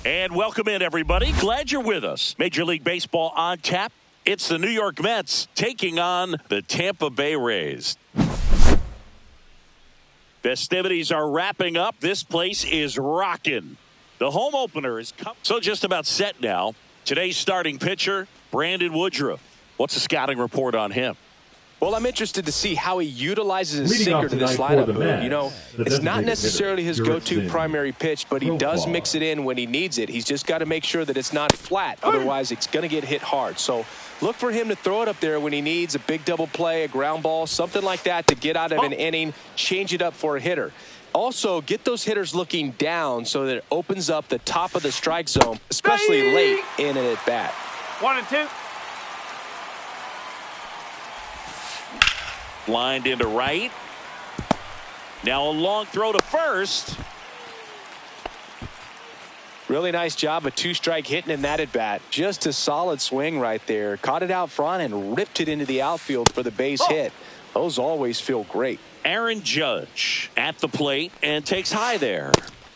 And welcome in, everybody. Glad you're with us. Major League Baseball on tap. It's the New York Mets taking on the Tampa Bay Rays. Festivities are wrapping up. This place is rocking. The home opener is so just about set now. Today's starting pitcher, Brandon Woodruff. What's the scouting report on him? Well, I'm interested to see how he utilizes his sinker to this lineup. You know, it's not necessarily his go-to primary pitch, but he does mix it in when he needs it. He's just got to make sure that it's not flat. Otherwise, it's going to get hit hard. So look for him to throw it up there when he needs a big double play, a ground ball, something like that to get out of an inning, change it up for a hitter. Also, get those hitters looking down so that it opens up the top of the strike zone, especially late in an at-bat. 1-2. Lined into right. Now a long throw to first. Really nice job of two-strike hitting in that at-bat. Just a solid swing right there. Caught it out front and ripped it into the outfield for the base hit. Those always feel great. Aaron Judge at the plate and takes high there.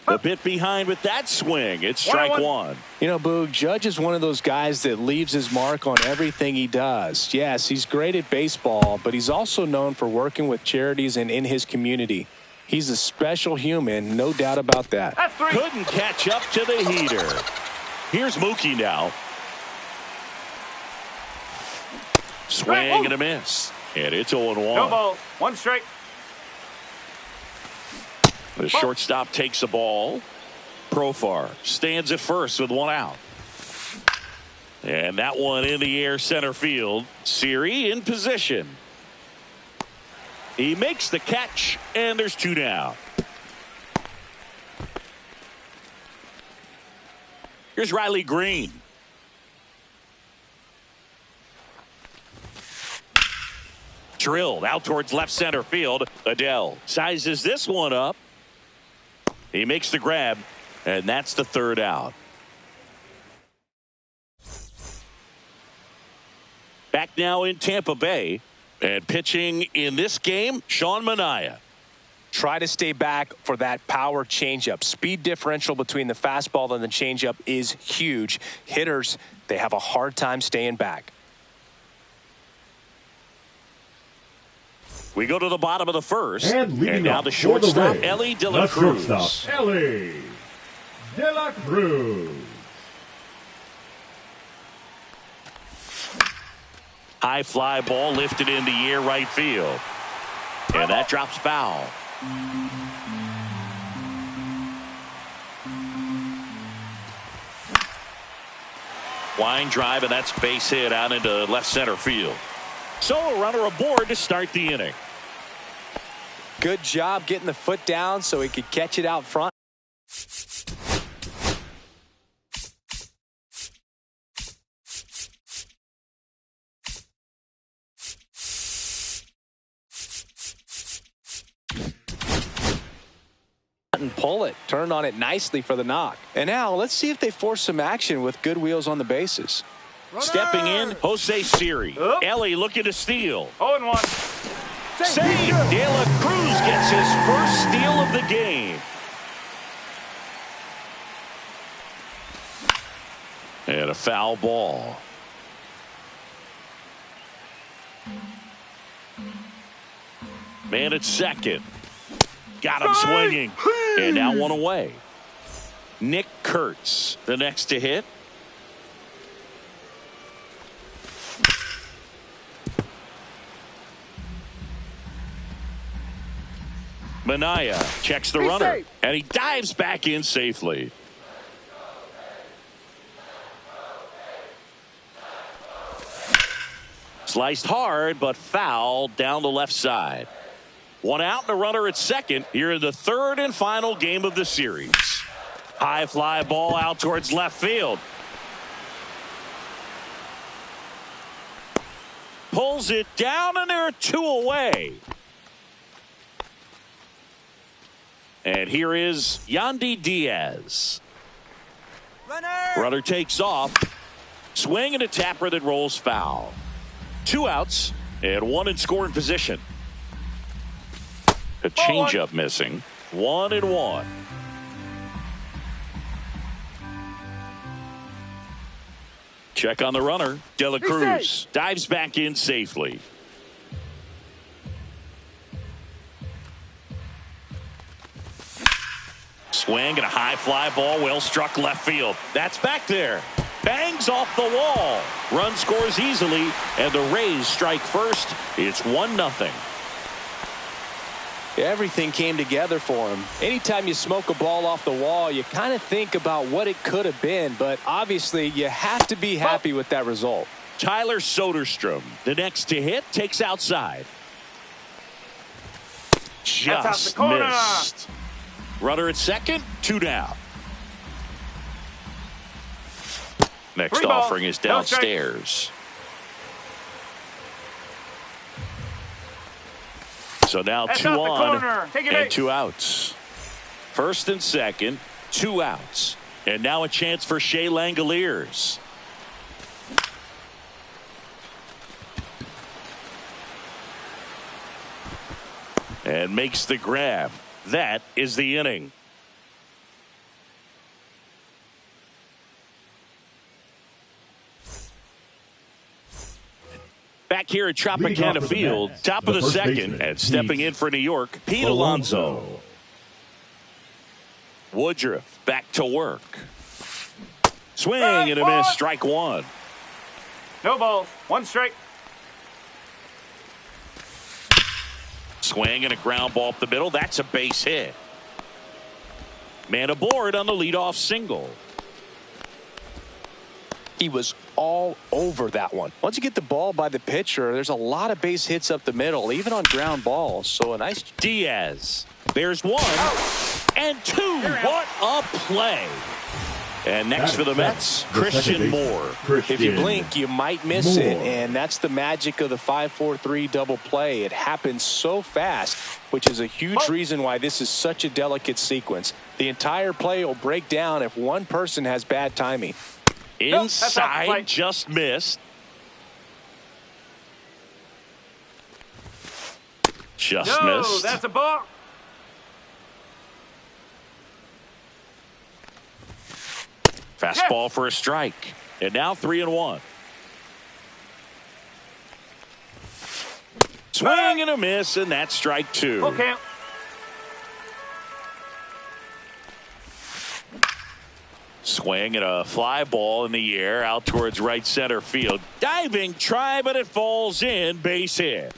A bit behind with that swing. It's strike one. You know, Boog, Judge is one of those guys that leaves his mark on everything he does. Yes, he's great at baseball, but he's also known for working with charities and in his community. He's a special human, no doubt about that. Couldn't catch up to the heater. Here's Mookie now. Swing and a miss. And it's 0-1. No ball. One strike. The shortstop takes the ball. Profar stands at first with one out. And that one in the air center field. Siri in position. He makes the catch, and there's two down. Here's Riley Green. Drilled out towards left center field. Adele sizes this one up. He makes the grab, and that's the third out. Back now in Tampa Bay, and pitching in this game, Sean Manaea. Try to stay back for that power changeup. Speed differential between the fastball and the changeup is huge. Hitters, they have a hard time staying back. We go to the bottom of the first. And now the shortstop, Elly De La Cruz. Elly De La Cruz. High fly ball lifted in the air right field. And that drops foul. Line drive, and that's base hit out into left center field. So a runner aboard to start the inning. Good job getting the foot down so he could catch it out front. And pull it. Turned on it nicely for the knock. And now let's see if they force some action with good wheels on the bases. Stepping in, Jose Siri. Elly looking to steal. 0-1. Save! De La Cruz gets his first steal of the game. And a foul ball. Man at second. Got him swinging. And now one away. Nick Kurtz, the next to hit. Manaea checks the runner, and he dives back in safely. Sliced hard, but foul down the left side. One out and a runner at second here in the third and final game of the series. High fly ball out towards left field. Pulls it down, and there are two away. And here is Yandy Diaz. Runner takes off. Swing and a tapper that rolls foul. Two outs and one in scoring position. A changeup missing. 1-1. Check on the runner. De La Cruz dives back in safely. Swing and a high fly ball, well struck left field. That's back there. Bangs off the wall. Run scores easily, and the Rays strike first. It's 1-0. Everything came together for him. Anytime you smoke a ball off the wall, you kind of think about what it could have been, but obviously you have to be happy with that result. Tyler Soderstrom, the next to hit, takes outside. Just missed. Runner at second, 2 down. Next offering is downstairs. So now 2 on and 2 outs. First and second, 2 outs. And now a chance for Shea Langoliers. And makes the grab. That is the inning. Back here at Tropicana Field, top of the second, and stepping in for New York, Pete Alonso. Woodruff back to work. Swing and a miss, strike 1. No balls, 1 strike. Swing and a ground ball up the middle. That's a base hit. Man aboard on the leadoff single. He was all over that one. Once you get the ball by the pitcher, there's a lot of base hits up the middle, even on ground balls. So a nice. Diaz. There's 1 and 2. What a play. And next for the Mets, Christian Moore. If you blink, you might miss it. And that's the magic of the 5-4-3 double play. It happens so fast, which is a huge reason why this is such a delicate sequence. The entire play will break down if one person has bad timing. Inside, just missed. Just missed. That's a ball. Fastball for a strike. And now 3-1. Swing and a miss, and that's strike 2. Okay. Swing and a fly ball in the air out towards right center field. Diving try, but it falls in. Base hit.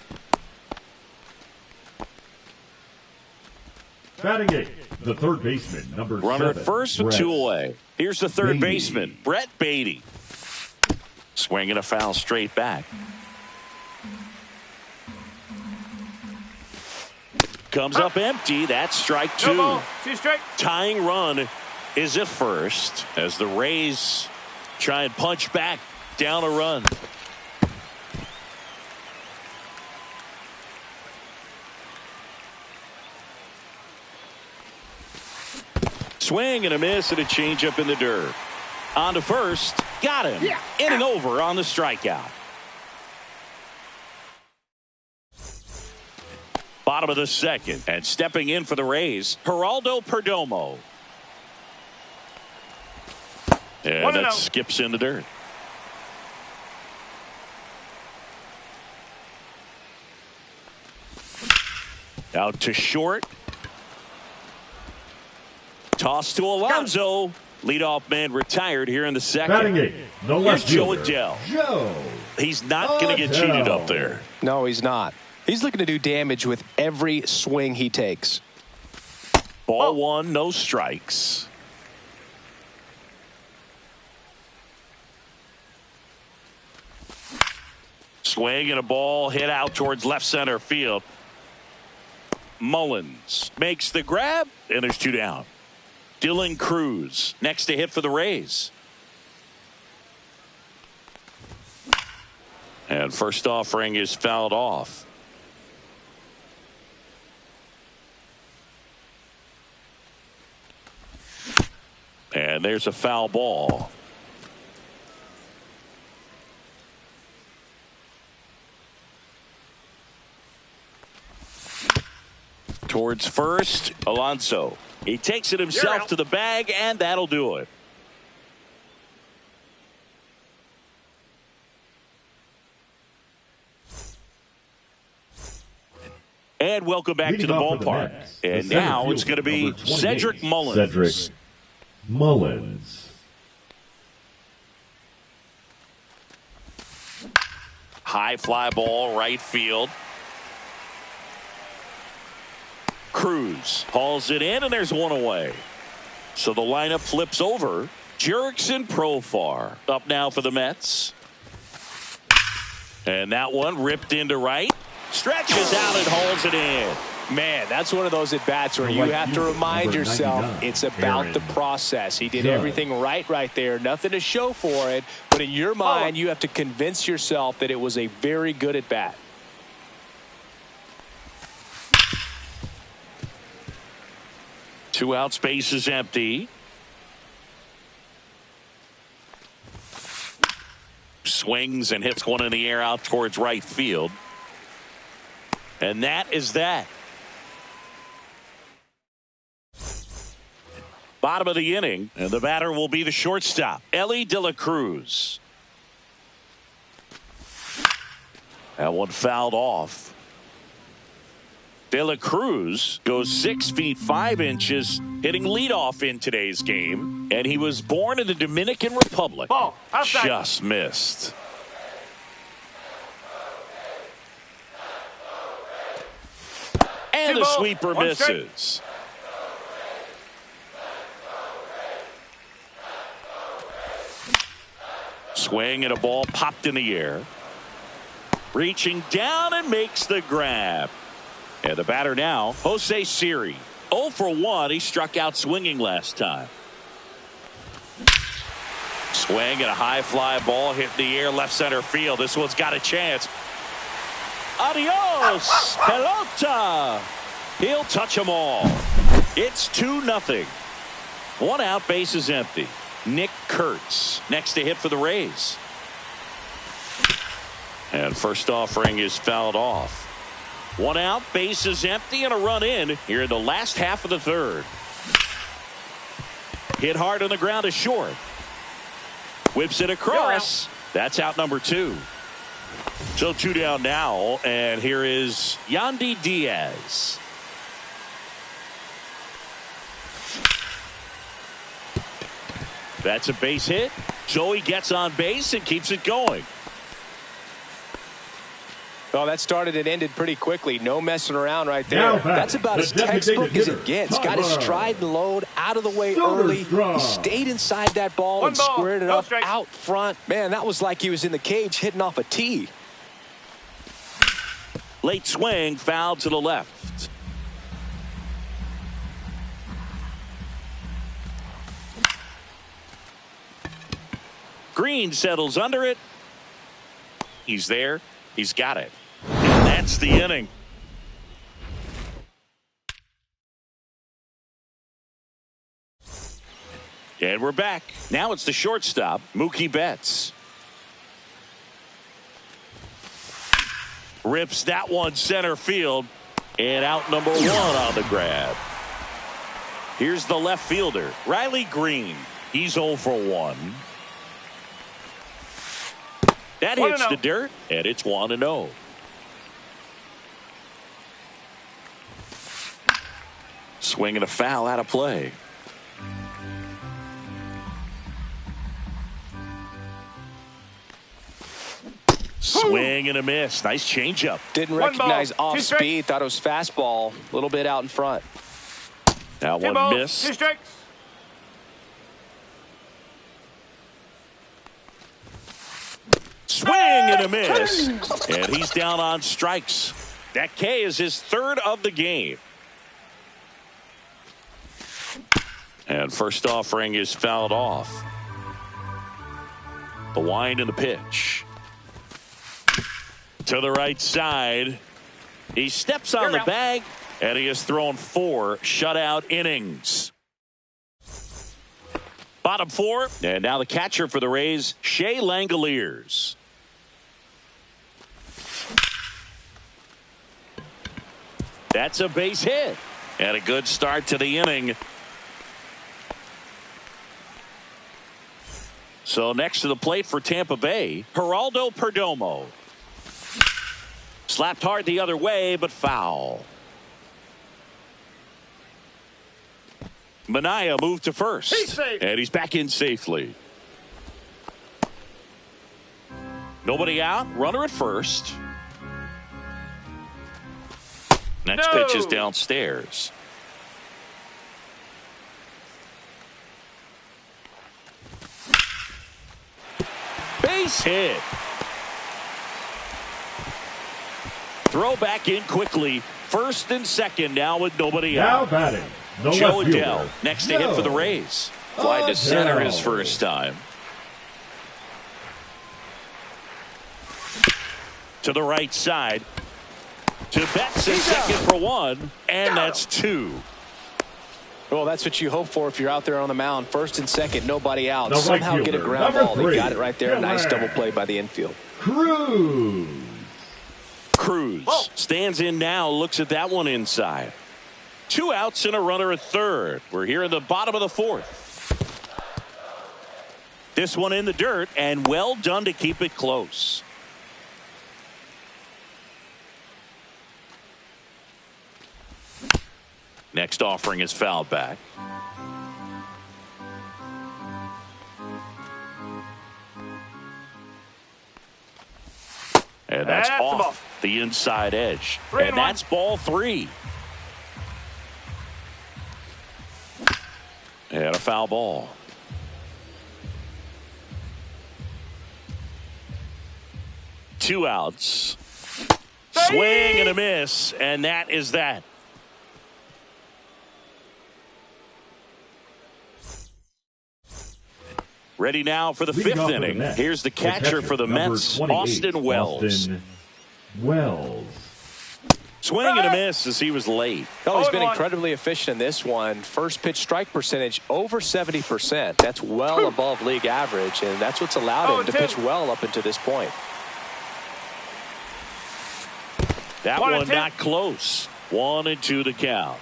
Batting 8, the third baseman, number 7. Runner at first with 2 away. Here's the third baseman, Brett Baty. Swinging a foul straight back. Comes up empty. That's strike 2. No ball, 2 strike. Tying run is at first as the Rays try and punch back down a run. Swing and a miss and a changeup in the dirt. On to first. Got him. Inning over on the strikeout. Bottom of the second. And stepping in for the Rays, Geraldo Perdomo. And that skips in the dirt. Out to short. Toss to Alonso. Leadoff man retired here in the second. Batting 8, the left Joe fielder, Adell. He's not going to get cheated up there. No, he's not. He's looking to do damage with every swing he takes. Ball 1, no strikes. Swing and a ball hit out towards left center field. Mullins makes the grab, and there's 2 down. Dylan Cruz next to hit for the Rays. And first offering is fouled off. And there's a foul ball. Towards first, Alonso. He takes it himself to the bag, and that'll do it. And welcome back to the ballpark. And now it's going to be Cedric Mullins. Cedric Mullins. High fly ball, right field. Cruz hauls it in, and there's one away. So the lineup flips over. Jurickson Profar up now for the Mets. And that one ripped into right. Stretches out and hauls it in. Man, that's one of those at-bats where you have to remind yourself it's about the process. He did everything right there. Nothing to show for it. But in your mind, you have to convince yourself that it was a very good at-bat. Two out, space is empty. Swings and hits one in the air out towards right field. And that is that. Bottom of the inning, and the batter will be the shortstop, Elly De La Cruz. That one fouled off. De La Cruz goes 6 feet 5 inches, hitting leadoff in today's game, and he was born in the Dominican Republic. Ball, outside. Just missed. And the sweeper misses. Swing and a ball popped in the air. Reaching down and makes the grab. And the batter now, Jose Siri. 0 for 1. He struck out swinging last time. Swing and a high fly ball hit in the air left center field. This one's got a chance. Adios, pelota. He'll touch them all. It's 2-0. One out, base is empty. Nick Kurtz next to hit for the Rays. And first offering is fouled off. One out, base is empty, and a run in here in the last half of the third. Hit hard on the ground is short. Whips it across. That's out number 2. So 2 down now, and here is Yandy Diaz. That's a base hit. So he gets on base and keeps it going. Well, that started and ended pretty quickly. No messing around right there. That's about as textbook as it gets. Got his stride and load out of the way early. He stayed inside that ball and squared it up out front. Man, that was like he was in the cage hitting off a tee. Late swing, foul to the left. Green settles under it. He's there. He's got it. And that's the inning. And we're back. Now it's the shortstop, Mookie Betts. Rips that one center field. And out number 1 on the grab. Here's the left fielder, Riley Green. He's 0 for 1. That hits the dirt, and it's 1-0. Swing and a foul out of play. Swing and a miss. Nice changeup. Didn't recognize off speed. Thought it was fastball. A little bit out in front. That one missed. 2 strikes. Swing and a miss. And he's down on strikes. That K is his 3rd of the game. And first offering is fouled off. The wind and the pitch. To the right side. He steps on the bag, and he has thrown 4 shutout innings. Bottom 4, and now the catcher for the Rays, Shea Langoliers. That's a base hit. And a good start to the inning. So next to the plate for Tampa Bay, Geraldo Perdomo. Slapped hard the other way, but foul. Manaea moved to first. And he's back in safely. Nobody out. Runner at first. Next pitch is downstairs. Base hit. Throw back in quickly. First and second now with nobody out. Now batting. Joe Adell next to hit for the Rays. Fly to center his first time. To the right side. To Betts in second for one. And that's two. Well, that's what you hope for if you're out there on the mound. First and second, nobody out. The Somehow right get a fielder, ground ball. number They got it right there. A nice three. double play by the infield. Cruz stands in now, looks at that one inside. 2 outs and a runner at third. We're here in the bottom of the fourth. This one in the dirt, and well done to keep it close. Next offering is fouled back. And that's off the inside edge. And that's ball 3. And a foul ball. Two outs. Swing and a miss. And that is that. Ready now for the fifth inning. Here's the catcher for the Mets, Austin Wells. Swing and a miss as he was late. Oh, he's been incredibly efficient in this one. First pitch strike percentage over 70%. That's well above league average, and that's what's allowed him to pitch well up until this point. That one not close. 1-2 the count.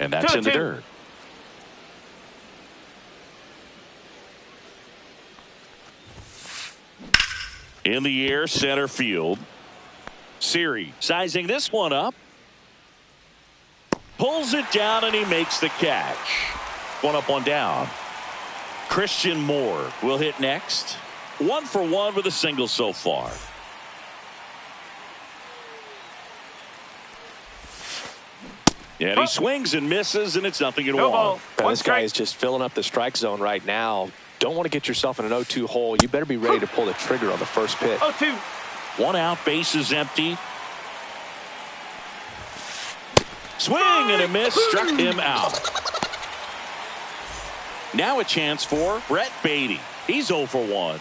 And that's in the dirt. In the air, center field. Siri sizing this one up. Pulls it down and he makes the catch. 1 up, 1 down. Christian Moore will hit next. 1 for 1 with a single so far. And he swings and misses, and it's 0-1. This guy is just filling up the strike zone right now. Don't want to get yourself in an 0-2 hole. You better be ready to pull the trigger on the first pitch. 0-2. 1 out, base is empty. Swing and a miss, struck him out. Now a chance for Brett Baty. He's 0 for 1.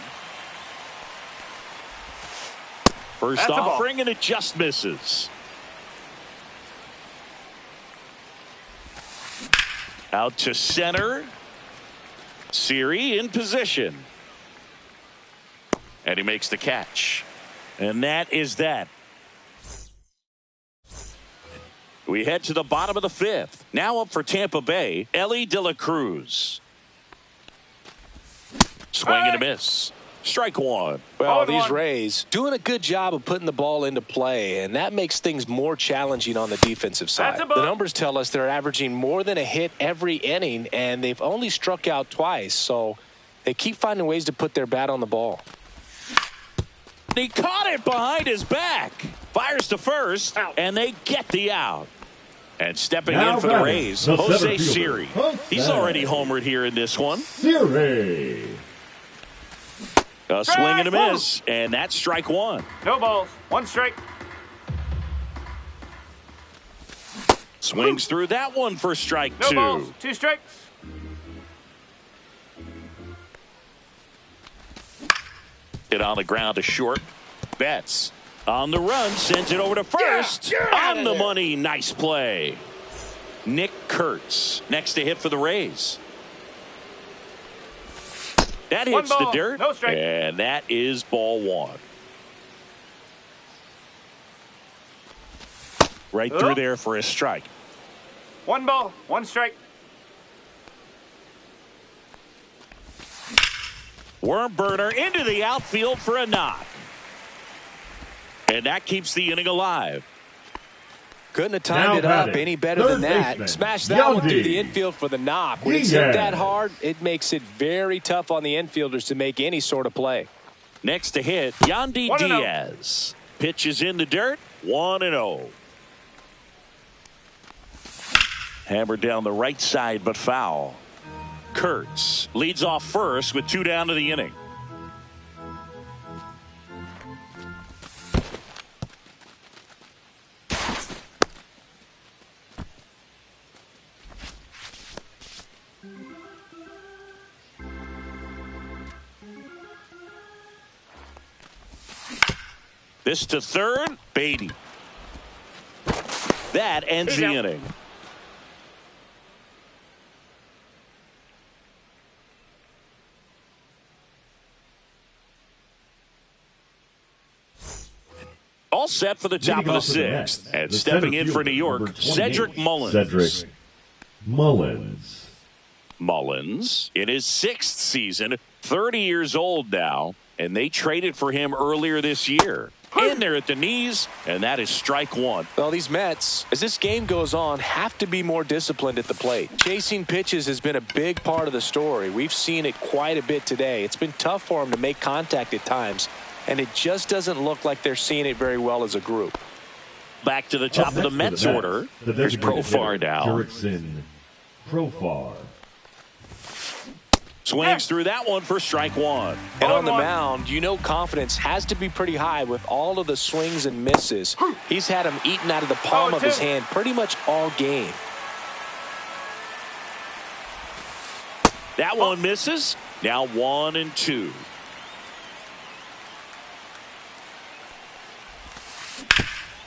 First offering, and it just misses. Out to center. Siri in position. And he makes the catch. And that is that. We head to the bottom of the fifth. Now up for Tampa Bay, Elly De La Cruz. Swing and a miss. Strike 1. Well, these Rays doing a good job of putting the ball into play, and that makes things more challenging on the defensive side. The numbers tell us they're averaging more than a hit every inning, and they've only struck out twice, so they keep finding ways to put their bat on the ball. He caught it behind his back. Fires to first, and they get the out. And stepping in for the Rays, Jose Siri. He's already homered here in this one. Siri. A swing and a miss, and that's strike 1. No balls. 1 strike. Swings through that one for strike 2. No balls. 2 strikes. Hit on the ground to short. Betts on the run, sends it over to first. On the money, nice play. Nick Kurtz next to hit for the Rays. That hits the dirt, and that is ball 1. Right through there for a strike. 1 ball, 1 strike. Worm burner into the outfield for a knock. And that keeps the inning alive. Couldn't have timed it up any better than that. Smash that one through the infield for the knock. When it's hit that hard, it makes it very tough on the infielders to make any sort of play. Next to hit, Yandy Diaz. Pitch is in the dirt, 1-0. Hammered down the right side, but foul. Kurtz leads off first with 2 down to the inning. This to third, Beatty. That ends the inning. All set for the top of the 6th. And stepping in for New York, Cedric Mullins. Cedric Mullins. Mullins in his 6th season, 30 years old now, and they traded for him earlier this year. In there at the knees, and that is strike 1. Well, these Mets, as this game goes on, have to be more disciplined at the plate. Chasing pitches has been a big part of the story. We've seen it quite a bit today. It's been tough for them to make contact at times, and it just doesn't look like they're seeing it very well as a group. Back to the top of the Mets order. There's Profar now. Jurickson Profar. Swings through that one for strike 1. And on the mound, you know confidence has to be pretty high with all of the swings and misses. He's had them eaten out of the palm of his hand pretty much all game. That one misses. Now 1-2.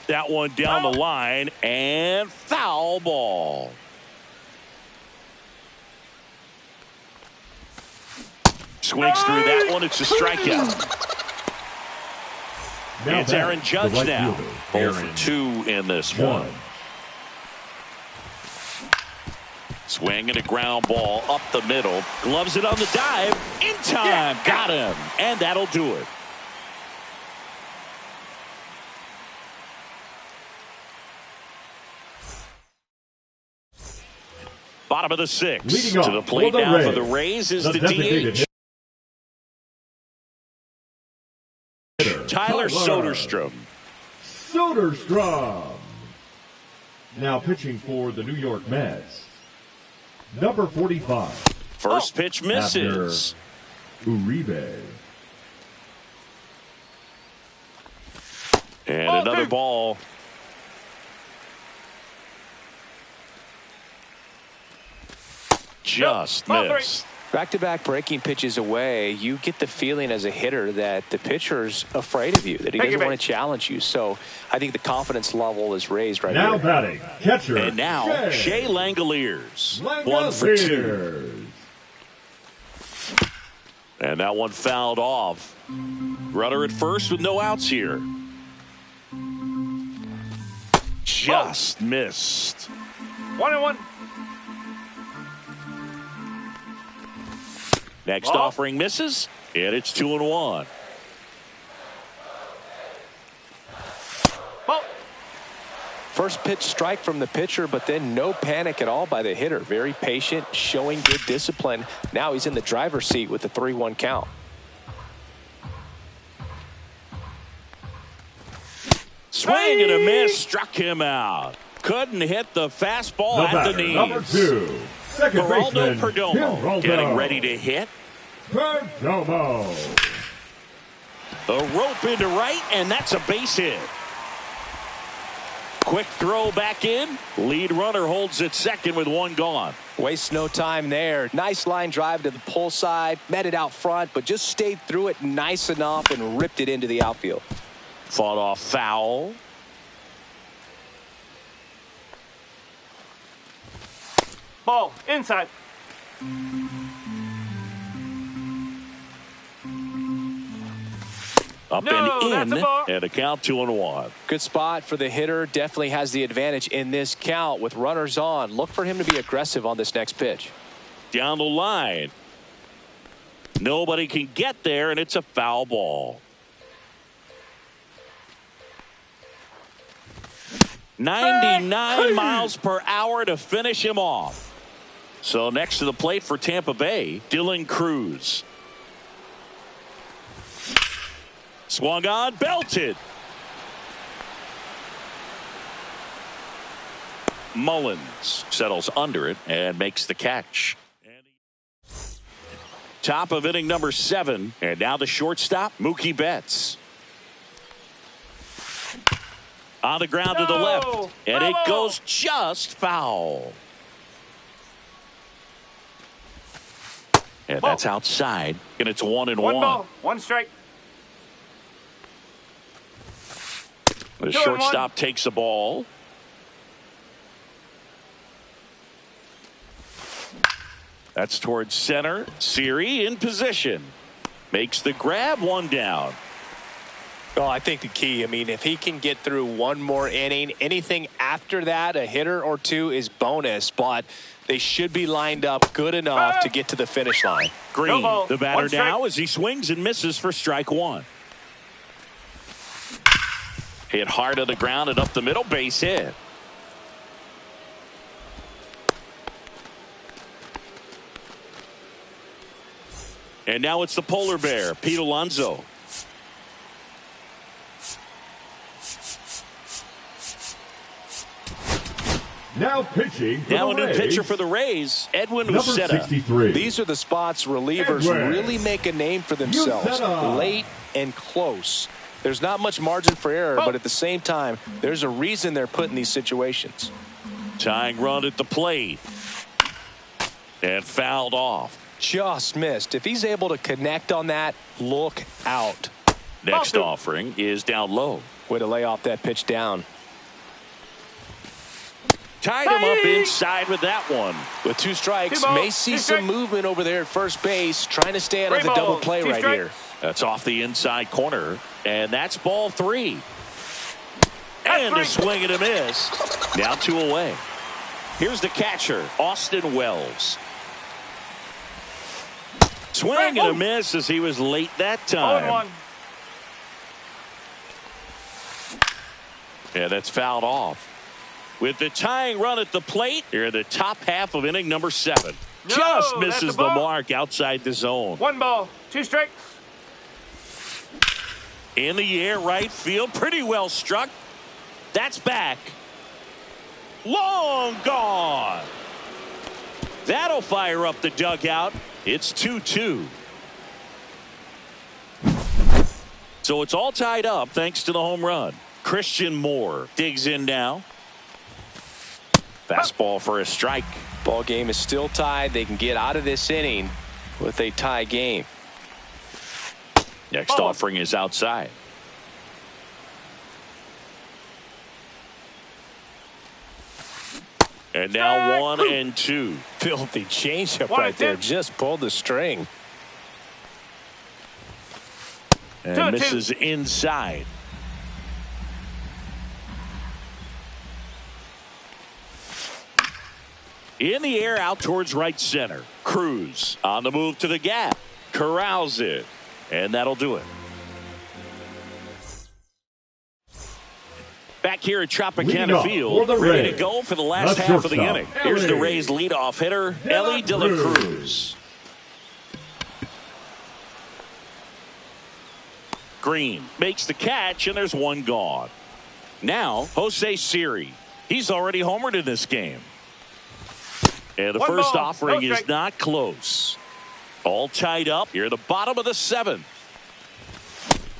That one down the line and foul ball. Swings through that one. It's a strikeout. It's Aaron Judge now. 0 for 2 in this one. Swing and a ground ball up the middle. Gloves it on the dive. In time. Got him. And that'll do it. Bottom of the 6th. To the plate now for the Rays is the DH. Tyler Soderstrom. Soderstrom. Now pitching for the New York Mets. Number 45. First pitch misses. Uribe. And another ball. Just missed. Back-to-back breaking pitches away, you get the feeling as a hitter that the pitcher's afraid of you, that he doesn't want to challenge you. So I think the confidence level is raised right now here. Now batting, catcher. And now Shea Langoliers. 1 for 2. And that one fouled off. Runner at first with no outs here. Just missed. 1-1. Next offering misses, and it's 2-1. First pitch strike from the pitcher, but then no panic at all by the hitter. Very patient, showing good discipline. Now he's in the driver's seat with the 3-1 count. Swing and a miss, struck him out. Couldn't hit the fastball at the knees. Number 2. Geraldo Perdomo getting ready to hit. Perdomo. A rope into right, and that's a base hit. Quick throw back in. Lead runner holds at second with 1 gone. Waste no time there. Nice line drive to the pull side. Met it out front, but just stayed through it nice enough and ripped it into the outfield. Fought off foul. Ball inside. Up and in, and a count 2-1. Good spot for the hitter. Definitely has the advantage in this count with runners on. Look for him to be aggressive on this next pitch. Down the line. Nobody can get there, and it's a foul ball. 99 miles per hour to finish him off. So next to the plate for Tampa Bay, Dylan Cruz. Swung on, belted. Mullins settles under it and makes the catch. Top of inning number 7, and now the shortstop, Mookie Betts. On the ground to the left, and it goes just foul. And that's outside, and it's 1-1. One ball, one strike. The shortstop takes a ball. That's towards center. Siri in position. Makes the grab, 1 down. Well, I think the key, if he can get through one more inning, anything after that, a hitter or two is bonus, but they should be lined up good enough to get to the finish line. Green, the batter now as he swings and misses for strike 1. Hit hard on the ground and up the middle, base hit. And now it's the polar bear, Pete Alonso. Now pitching for now the a new Rays, pitcher for the Rays, Edwin number Uceta. 63. These are the spots relievers Edwin really make a name for themselves. Uceta. Late and close. There's not much margin for error, but at the same time, there's a reason they're put in these situations. Tying run at the plate. And fouled off. Just missed. If he's able to connect on that, look out. Next offering is down low. Way to lay off that pitch down. Tied him up inside with that one. With 2 strikes, may see some movement over there at first base, trying to stay out of the double play right here. That's off the inside corner, and that's ball 3. And a swing and a miss. Now 2 away. Here's the catcher, Austin Wells. Swing and a miss as he was late that time. Yeah, that's fouled off. With the tying run at the plate, here in the top half of inning number 7. Just misses the mark outside the zone. 1 ball, 2 strikes. In the air, right field, pretty well struck. That's back. Long gone. That'll fire up the dugout. It's 2-2. So it's all tied up thanks to the home run. Christian Moore digs in now. Fastball for a strike. Ball game is still tied. They can get out of this inning with a tie game. Next offering is outside. And now 1-2. Filthy changeup right there. Just pulled the string. And misses inside. In the air out towards right center. Cruz on the move to the gap. Corrals it. And that'll do it. Back here at Tropicana Field, ready to go for the last half of the inning. Here's the Rays leadoff hitter, Elly De La Cruz. Green makes the catch, and there's 1 gone. Now, Jose Siri. He's already homered in this game. And the first offering is not close. All tied up here at the bottom of the 7th.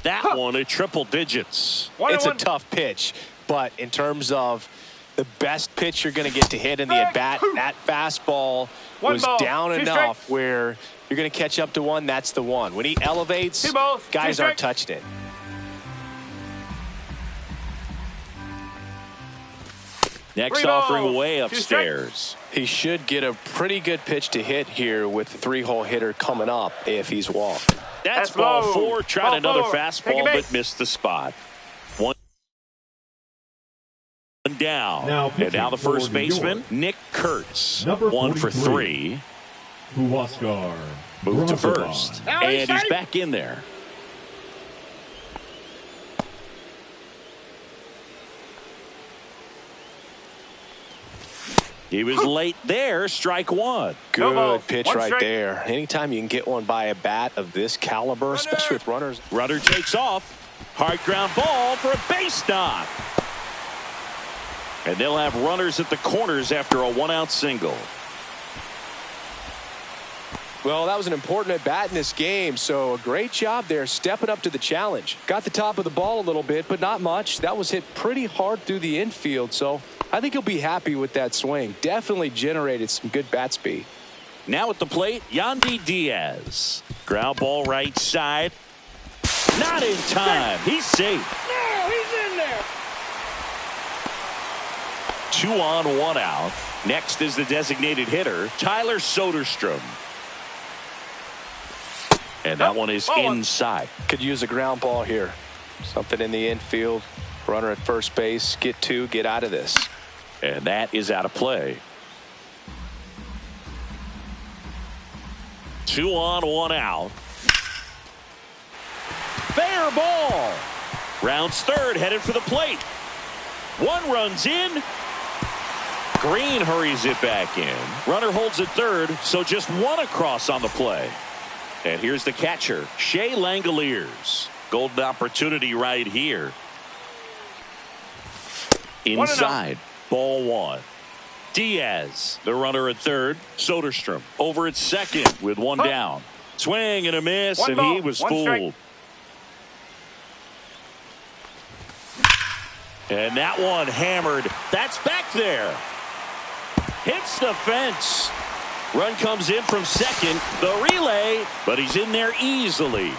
That one at triple digits. It's a tough pitch, but in terms of the best pitch you're going to get to hit in the at-bat, that fastball was down enough where you're going to catch up to 1. That's the one. When he elevates, guys aren't touching it. Next offering way upstairs. He should get a pretty good pitch to hit here with the 3-hole hitter coming up if he's walked. That's ball low. 4. Tried Ball another 4. fastball, but missed the spot. One down. And now the first baseman, Nick Kurtz. Number 1 for 3. Huascar Moved to Brazovan. first. And he's back in there. He was late there. Strike 1. Good pitch right strike. there. Anytime you can get one by a bat of this caliber, especially with runners. Runner takes off. Hard ground ball for a base knock. And they'll have runners at the corners after a 1-out single. Well, that was an important at bat in this game, so a great job there stepping up to the challenge. Got the top of the ball a little bit, but not much. That was hit pretty hard through the infield, so I think he'll be happy with that swing. Definitely generated some good bat speed. Now at the plate, Yandy Diaz. Ground ball right side. Not in time. He's safe. No, he's in there. 2 on, 1 out. Next is the designated hitter, Tyler Soderstrom. And that one is inside. Could use a ground ball here. Something in the infield. Runner at first base. Get 2. Get out of this. And that is out of play. 2 on, 1 out. Fair ball. Rounds third, headed for the plate. 1 runs in. Green hurries it back in. Runner holds at third, so just 1 across on the play. And here's the catcher, Shea Langoliers. Golden opportunity right here. Inside, ball 1. Diaz, the runner at third. Soderstrom over at second with 1 down. Swing and a miss, and he was fooled. And that one hammered. That's back there. Hits the fence. Run comes in from second. The relay, but he's in there easily.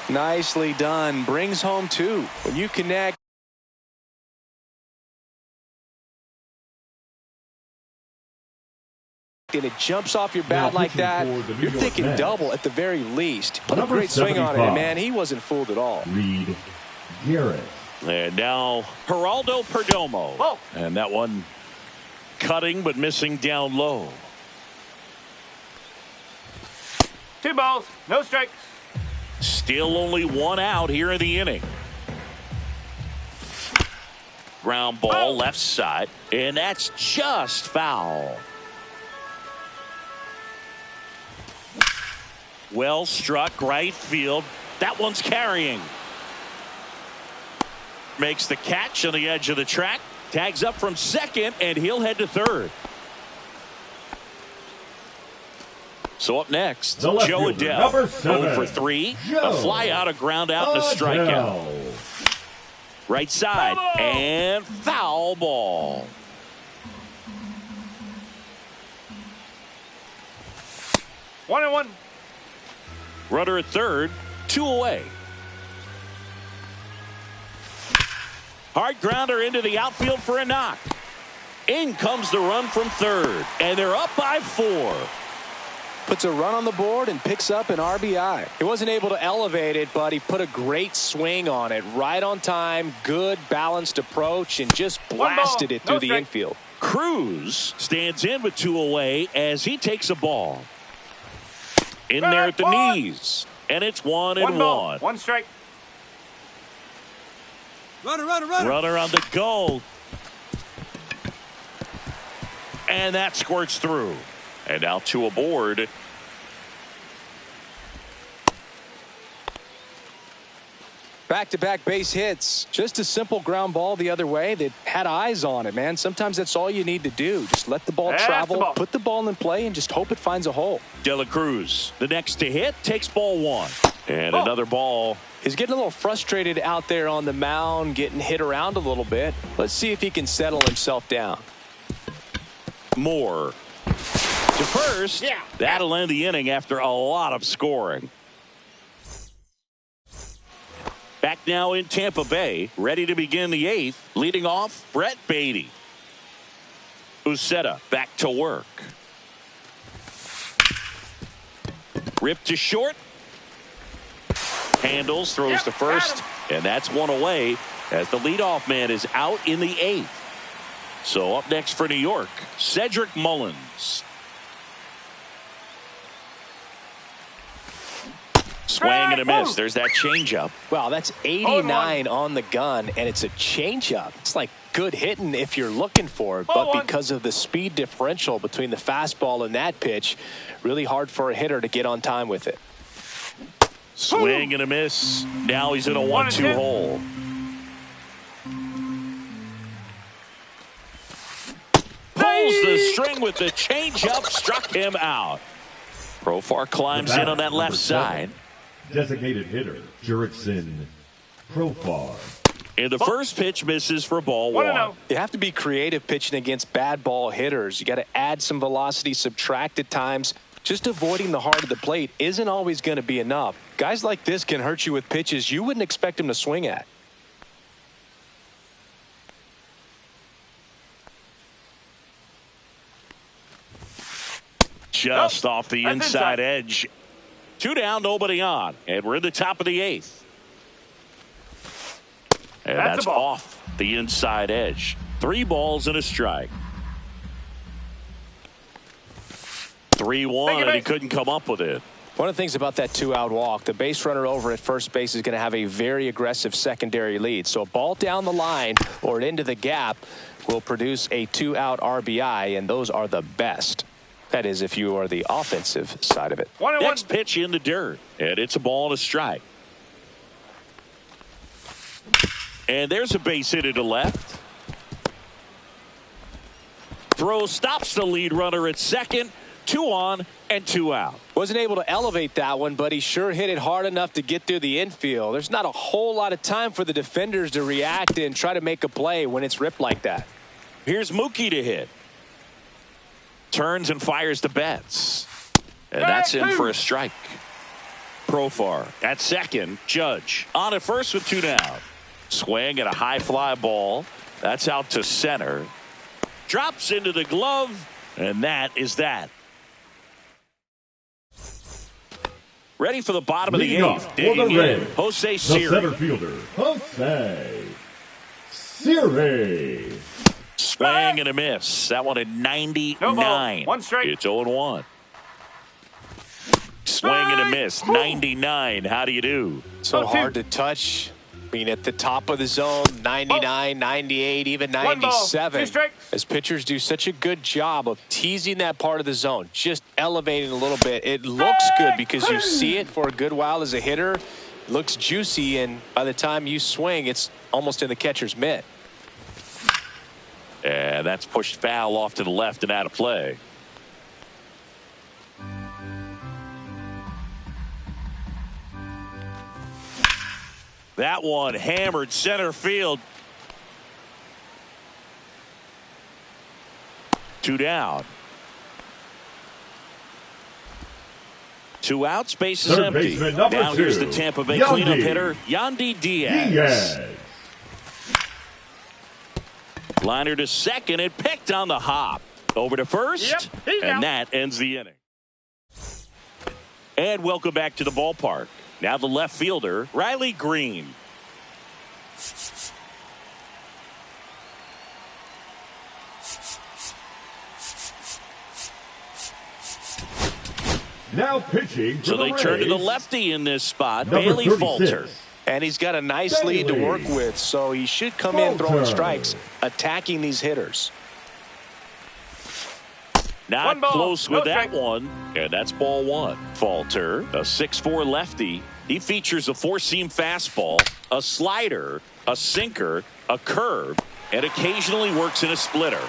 Nicely done. Brings home 2. When you connect. And it jumps off your bat like that, you're thinking double at the very least. Put a great swing on it, and man, he wasn't fooled at all. Reed Garrett. And now Geraldo Perdomo. Whoa. And that one cutting but missing down low. 2 balls, no strikes. Still only 1 out here in the inning. Ground ball left side, and that's just foul. Well struck right field. That one's carrying. Makes the catch on the edge of the track. Tags up from second, and he'll head to third. So up next, Joe Adell, 0 for 3. A fly out, a ground out, and a strikeout. Right side, and foul ball. One and one. Runner at third, 2 away. Hard grounder into the outfield for a knock. In comes the run from third, and they're up by 4. Puts a run on the board and picks up an RBI. He wasn't able to elevate it, but he put a great swing on it. Right on time, good balanced approach, and just blasted it through the infield. Cruz stands in with 2 away as he takes a ball. In there at the knees, and it's 1-1. 1 strike. Runner on the go. And that squirts through. And now 2 aboard. Back-to-back base hits. Just a simple ground ball the other way. They had eyes on it, man. Sometimes that's all you need to do. Just let the ball travel, put the ball in play, and just hope it finds a hole. De La Cruz, the next to hit, takes ball 1. And another ball. He's getting a little frustrated out there on the mound, getting hit around a little bit. Let's see if he can settle himself down. Moore to first. That'll end the inning after a lot of scoring. Back now in Tampa Bay, ready to begin the 8th. Leading off, Brett Baty. Uceta back to work. Ripped to short. handles, throws to first, and that's one away as the leadoff man is out in the 8th. So up next for New York, Cedric Mullins. Swing and a miss. There's that changeup. Well, that's 89 on the gun, and it's a changeup. It's like good hitting if you're looking for it, but because of the speed differential between the fastball and that pitch, really hard for a hitter to get on time with it. Swing and a miss. Now he's in a 1-2 hole. Pulls the string with the changeup, struck him out. Profar climbs in on that left side. Designated hitter, Jurickson Profar. And the first pitch misses for ball 1. You have to be creative pitching against bad ball hitters. You got to add some velocity, subtract at times. Just avoiding the heart of the plate isn't always going to be enough. Guys like this can hurt you with pitches you wouldn't expect them to swing at. Just off the inside edge. 2 down, nobody on. And we're in the top of the 8th. And that's off the inside edge. 3 balls and a strike. 3-1, and he couldn't come up with it. One of the things about that 2-out walk, the base runner over at first base is going to have a very aggressive secondary lead. So a ball down the line or into the gap will produce a 2-out RBI, and those are the best. That is, if you are the offensive side of it. Next pitch in the dirt, and it's a ball and a strike. And there's a base hit to left. Throw stops the lead runner at second. 2 on and 2 out. Wasn't able to elevate that one, but he sure hit it hard enough to get through the infield. There's not a whole lot of time for the defenders to react and try to make a play when it's ripped like that. Here's Mookie to hit. Turns and fires the Betts. And that's in for a strike. Profar at second. Judge on at first with 2 down. Swing at a high fly ball. That's out to center. Drops into the glove. And that is that. Ready for the bottom of the 8th. Digging in, Jose Siri. The center fielder, Jose Siri. Swing and a miss. That one at 99. No ball. 1 strike. It's 0-1. Swing and a miss. 99. How do you do? So hard to touch. I mean, at the top of the zone, 99, 98, even 97. As pitchers do such a good job of teasing that part of the zone, just elevating a little bit. It looks good because you see it for a good while as a hitter. It looks juicy, and by the time you swing, it's almost in the catcher's mitt. And that's pushed foul off to the left and out of play. That one hammered center field. 2 down. 2 outs, base is empty. Now here's the Tampa Bay cleanup hitter, Yandy Diaz. Liner to second, it picked on the hop. Over to first, and that ends the inning. And welcome back to the ballpark. Now the left fielder, Riley Green. Now pitching. So they turn to the lefty in this spot, Number Bailey 36. Falter. And he's got a nice lead to work with, so he should come in throwing strikes, attacking these hitters. Not close with that one, and that's ball 1. Falter, a 6'4" lefty. He features a 4-seam fastball, a slider, a sinker, a curve, and occasionally works in a splitter.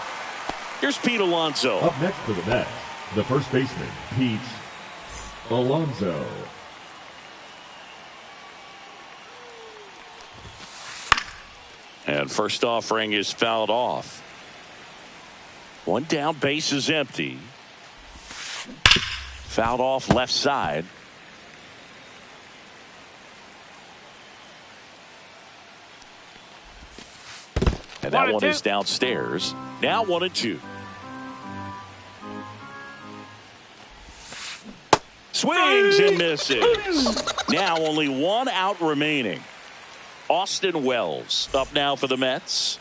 Here's Pete Alonso. Up next for the Mets, the first baseman, Pete Alonso. And first offering is fouled off. 1 down, base is empty. Fouled off left side. And that one is downstairs. Now 1-2. Swings and misses. Now only one out remaining. Austin Wells up now for the Mets.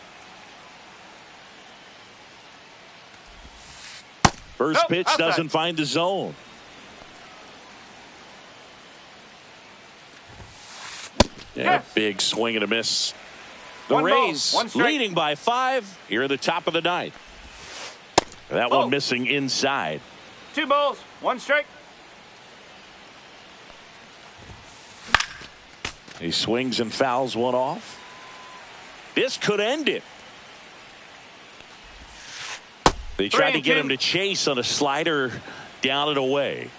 First pitch doesn't find the zone. Yeah, big swing and a miss. The Rays leading by 5 here at the top of the ninth. That one missing inside. 2 balls, 1 strike. He swings and fouls one off. This could end it. They tried to get him to chase on a slider down and away.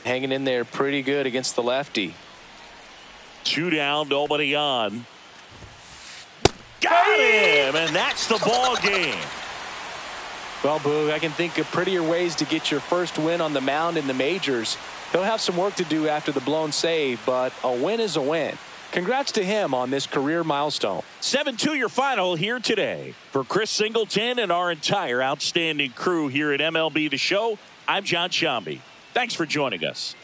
Hanging in there pretty good against the lefty. 2 down, nobody on. Got him, and that's the ball game. Well, Boog, I can think of prettier ways to get your first win on the mound in the majors. He'll have some work to do after the blown save, but a win is a win. Congrats to him on this career milestone. 7-2 your final here today. For Chris Singleton and our entire outstanding crew here at MLB The Show, I'm John Sciambi. Thanks for joining us.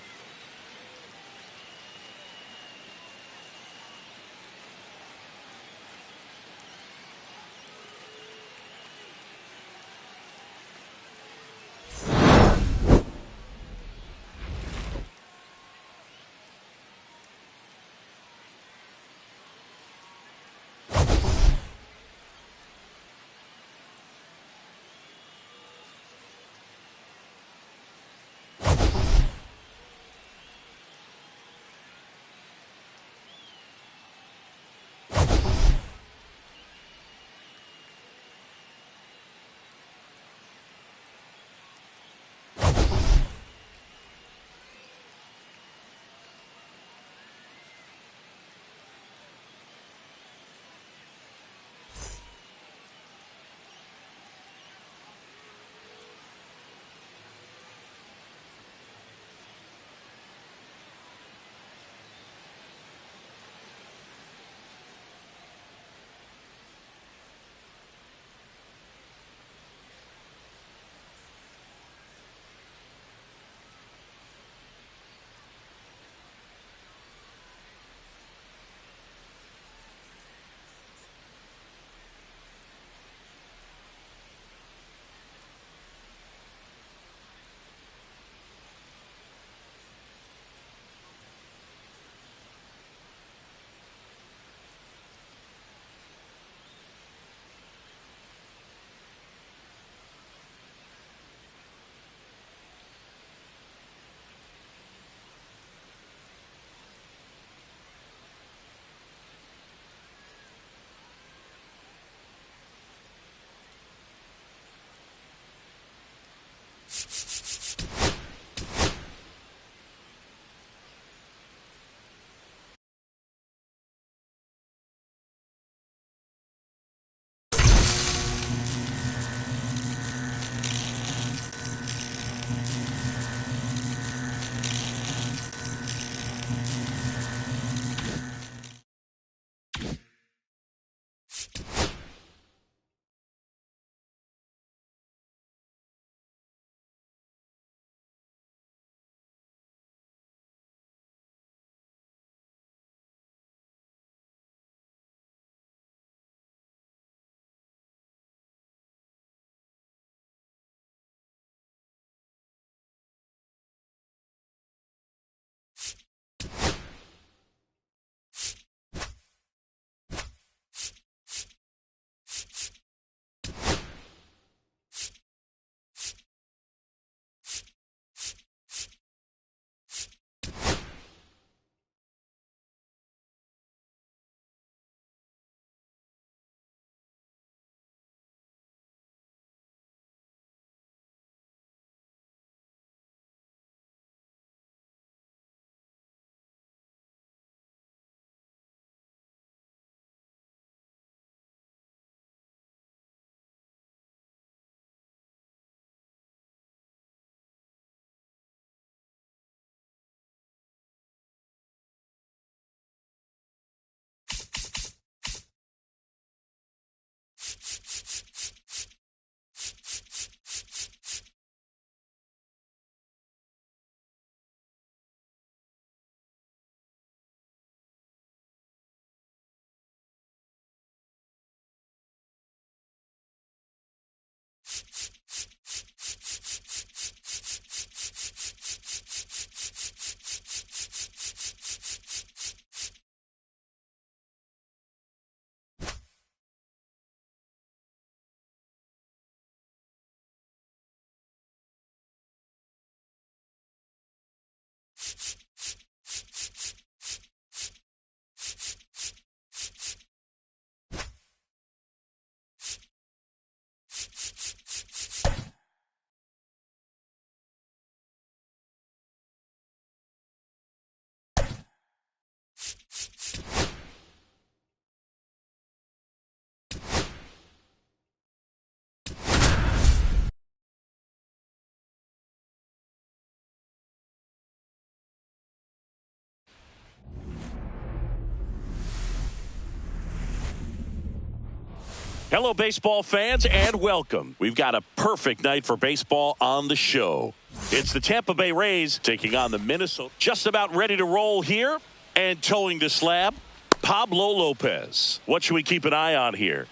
Hello, baseball fans, and welcome. We've got a perfect night for baseball on the show. It's the Tampa Bay Rays taking on the Minnesota. Just about ready to roll here, and towing the slab, Pablo Lopez. What should we keep an eye on here?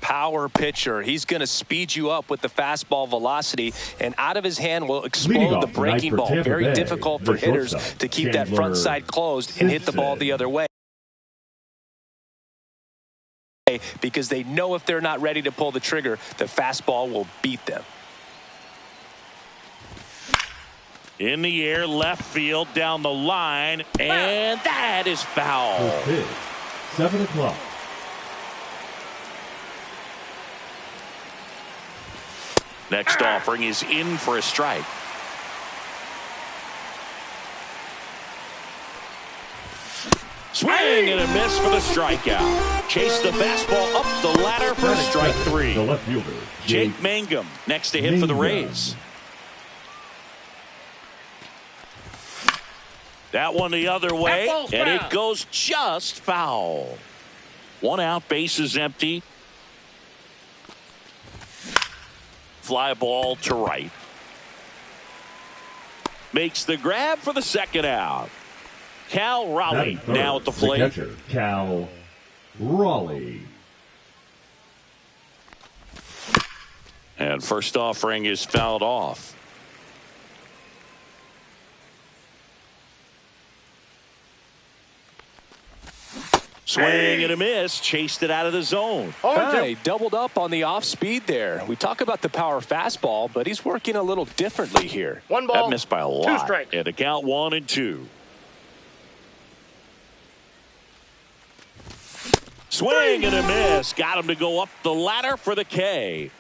Power pitcher. He's going to speed you up with the fastball velocity, and out of his hand will explode the breaking ball. Very difficult for hitters to keep that front side closed and hit the ball the other way, because they know if they're not ready to pull the trigger, the fastball will beat them. In the air, left field, down the line, and that is foul. 7 o'clock. Next offering is in for a strike. Swing and a miss for the strikeout. Chase the fastball up the ladder for strike 3. The left fielder, Jake Mangum next to hit for the Rays. That one the other way, and it goes just foul. 1 out, bases empty. Fly ball to right. Makes the grab for the second out. Cal Raleigh now at the plate. The catcher, Cal Raleigh. And first offering is fouled off. Swing and a miss. Chased it out of the zone. He doubled up on the off speed there. We talk about the power fastball, but he's working a little differently here. 1 ball. That missed by a 2 lot. strikes. And a count 1 and 2. Swing and a miss. Got him to go up the ladder for the K.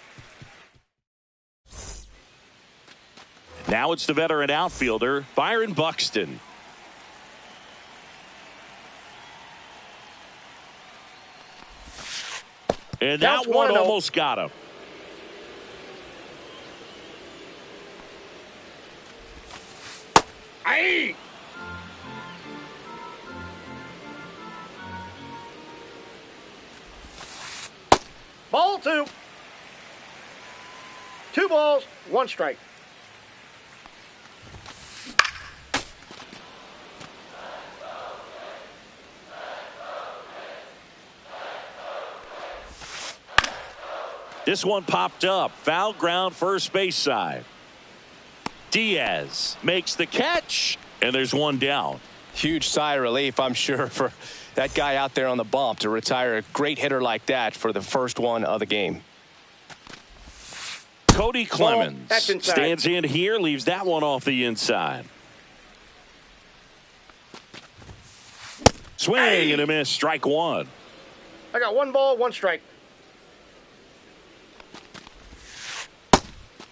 Now it's the veteran outfielder, Byron Buxton. And that one almost got him. Aye. Ball 2. 2 balls, 1 strike. This one popped up. Foul ground, first base side. Diaz makes the catch, and there's 1 down. Huge sigh of relief, I'm sure, for that guy out there on the bump to retire a great hitter like that for the first one of the game. Cody Clemens stands in here, leaves that one off the inside. Swing and a miss, strike 1. I got 1 ball, 1 strike.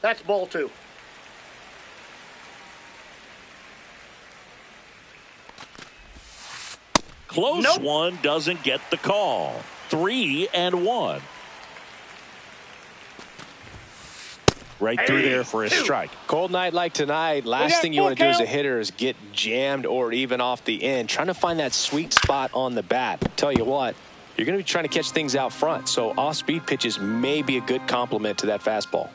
That's ball 2. Close one, doesn't get the call. 3 and 1. Right through there for a strike. Cold night like tonight, last thing you want to do as a hitter is get jammed or even off the end. Trying to find that sweet spot on the bat. Tell you what, you're going to be trying to catch things out front, so off-speed pitches may be a good complement to that fastball.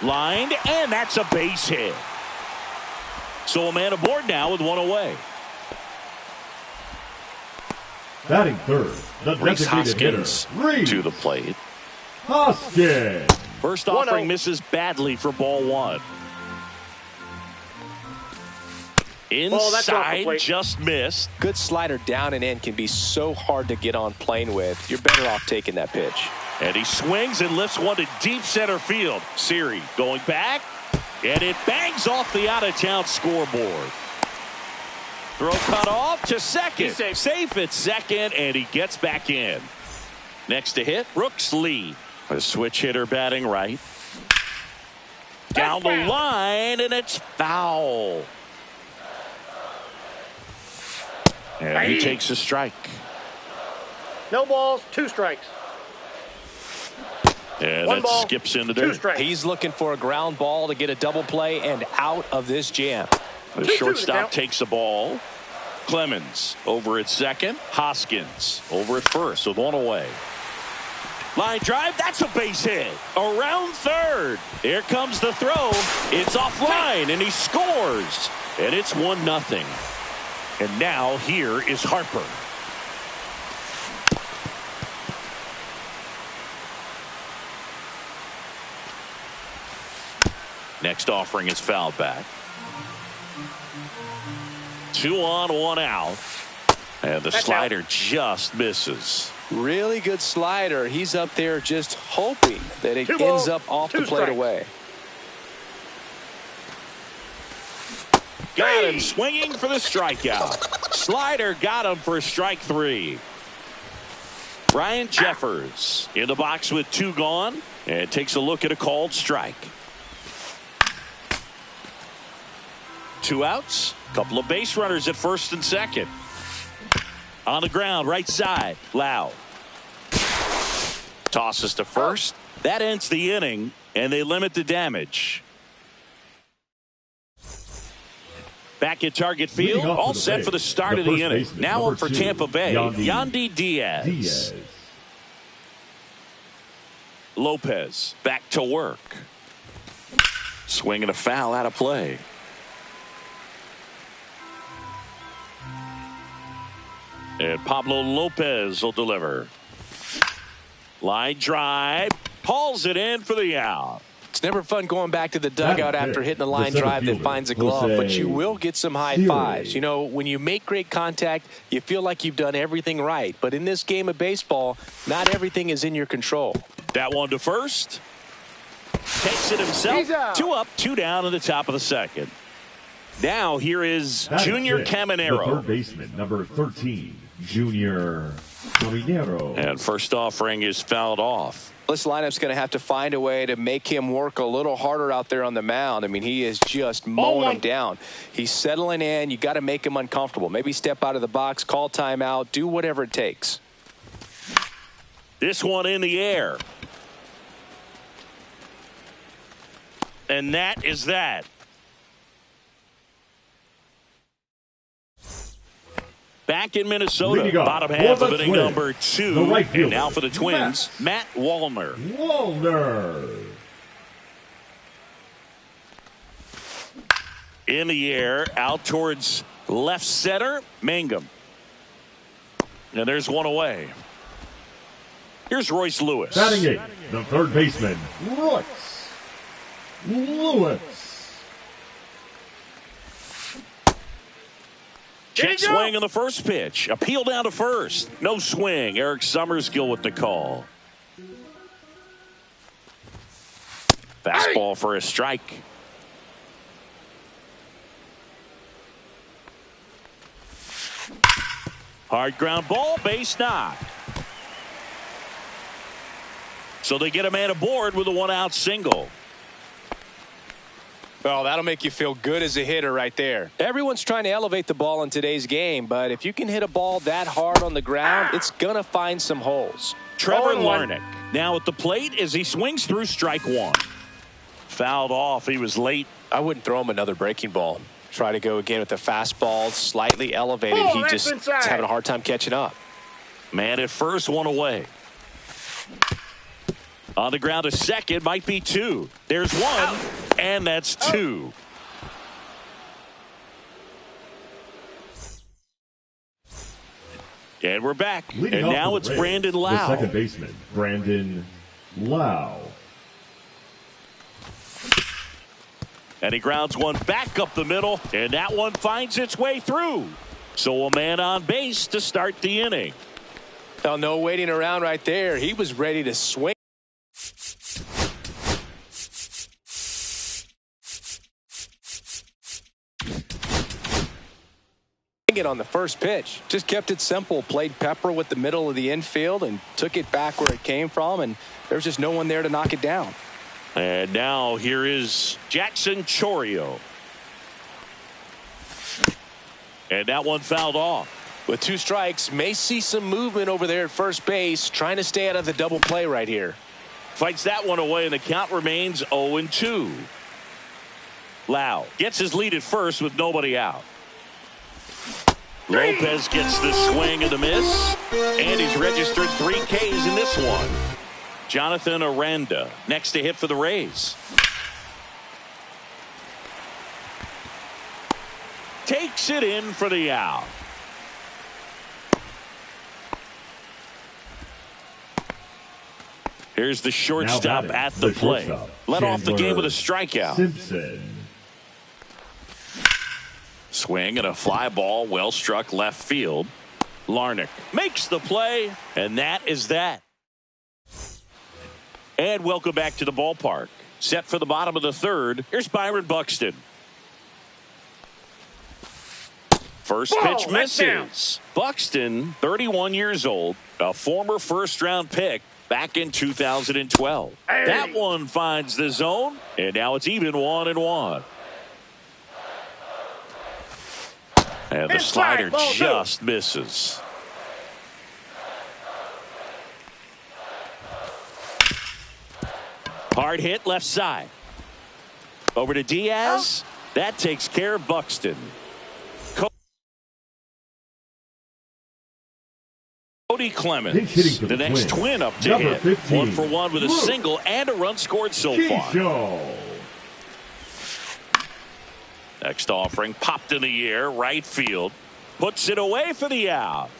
Lined, and that's a base hit. So a man aboard now with 1 away. Batting third, the Rhys designated Hoskins hitter, to the plate. Hoskins. First offering misses badly for ball 1. Inside, just missed. Good slider down and in can be so hard to get on plane with. You're better off taking that pitch. And he swings and lifts one to deep center field. Siri going back, and it bangs off the out-of-town scoreboard. Throw cut off to second. Safe at second, and he gets back in. Next to hit, Brooks Lee. A switch hitter batting right. Down the line, and it's foul. And he takes a strike. No balls, 2 strikes. And 1 that ball, skips into 2 there. strikes. He's looking for a ground ball to get a double play and out of this jam. The shortstop takes the ball. Clemens over at second. Hoskins over at first with one away. Line drive, that's a base hit. Around third. Here comes the throw. It's offline, and he scores. And it's 1-0. And now here is Harper. Next offering is fouled back. 2 on, 1 out. And the slider just misses. Really good slider. He's up there just hoping that it ends up off the plate away. Got him swinging for the strikeout. Slider got him for strike 3. Ryan Jeffers in the box with 2 gone and takes a look at a called strike. 2 outs. Couple of base runners at first and second. On the ground, right side. Lau tosses to first. That ends the inning, and they limit the damage. Back at Target Field, all set for the start of the inning. Now up for Tampa Bay, Yandy Diaz. Lopez back to work. Swinging a foul out of play. And Pablo Lopez will deliver. Line drive. Hauls it in for the out. It's never fun going back to the dugout after hitting a line drive that finds a glove, but you will get some high fives. You know, when you make great contact, you feel like you've done everything right. But in this game of baseball, not everything is in your control. That one to first. Takes it himself. 2 up, 2 down in the top of the second. Now here is Junior Caminero. The third baseman, number 13, Junior Caminero. And first offering is fouled off. This lineup's going to have to find a way to make him work a little harder out there on the mound. I mean, he is just mowing him down. He's settling in. You got to make him uncomfortable. Maybe step out of the box, call timeout, do whatever it takes. This one in the air. And that is that. Back in Minnesota, bottom half of inning number 2. And now for the Twins, Matt Wallner. In the air, out towards left center, Mangum. And there's one away. Here's Royce Lewis. Batting 8, the third baseman, Royce Lewis. Check swing on the first pitch. Appeal down to first. No swing. Eric Summerskill with the call. Fastball for a strike. Hard ground ball, base knock. So they get a man aboard with a 1-out single. Well, that'll make you feel good as a hitter right there. Everyone's trying to elevate the ball in today's game, but if you can hit a ball that hard on the ground, it's going to find some holes. Trevor Larnach now at the plate as he swings through strike 1. Fouled off. He was late. I wouldn't throw him another breaking ball. Try to go again with the fastball, slightly elevated. He just is having a hard time catching up. Man at first, 1 away. On the ground, a second, might be 2. There's 1, and that's 2. And we're back. Leading and now it's Brandon Lau. The second baseman, Brandon Lau. And he grounds one back up the middle, and that one finds its way through. So a man on base to start the inning. Well, no waiting around right there. He was ready to swing. It on the first pitch. Just kept it simple. Played pepper with the middle of the infield and took it back where it came from, and there's just no one there to knock it down. And now here is Jackson Chourio. And that one fouled off. With 2 strikes, may see some movement over there at first base, trying to stay out of the double play right here. Fights that one away, and the count remains 0-2. Lau gets his lead at first with nobody out. Lopez gets the swing and the miss, and he's registered 3 Ks in this one. Jonathan Aranda next to hit for the Rays. Takes it in for the out. Here's the shortstop at the plate. Led off the game with a strikeout. Simpson. Swing and a fly ball, well struck left field. Larnach makes the play, and that is that. And welcome back to the ballpark. Set for the bottom of the third. Here's Byron Buxton. First pitch misses. Buxton, 31 years old, a former first-round pick back in 2012. That one finds the zone, and now it's even 1-1. And the slider just misses. Hard hit left side. Over to Diaz. That takes care of Buxton. Cody Clemens, the next twin up to hit. 15. 1 for 1 with a single and a run scored so far. Next offering popped in the air, right field. Puts it away for the out.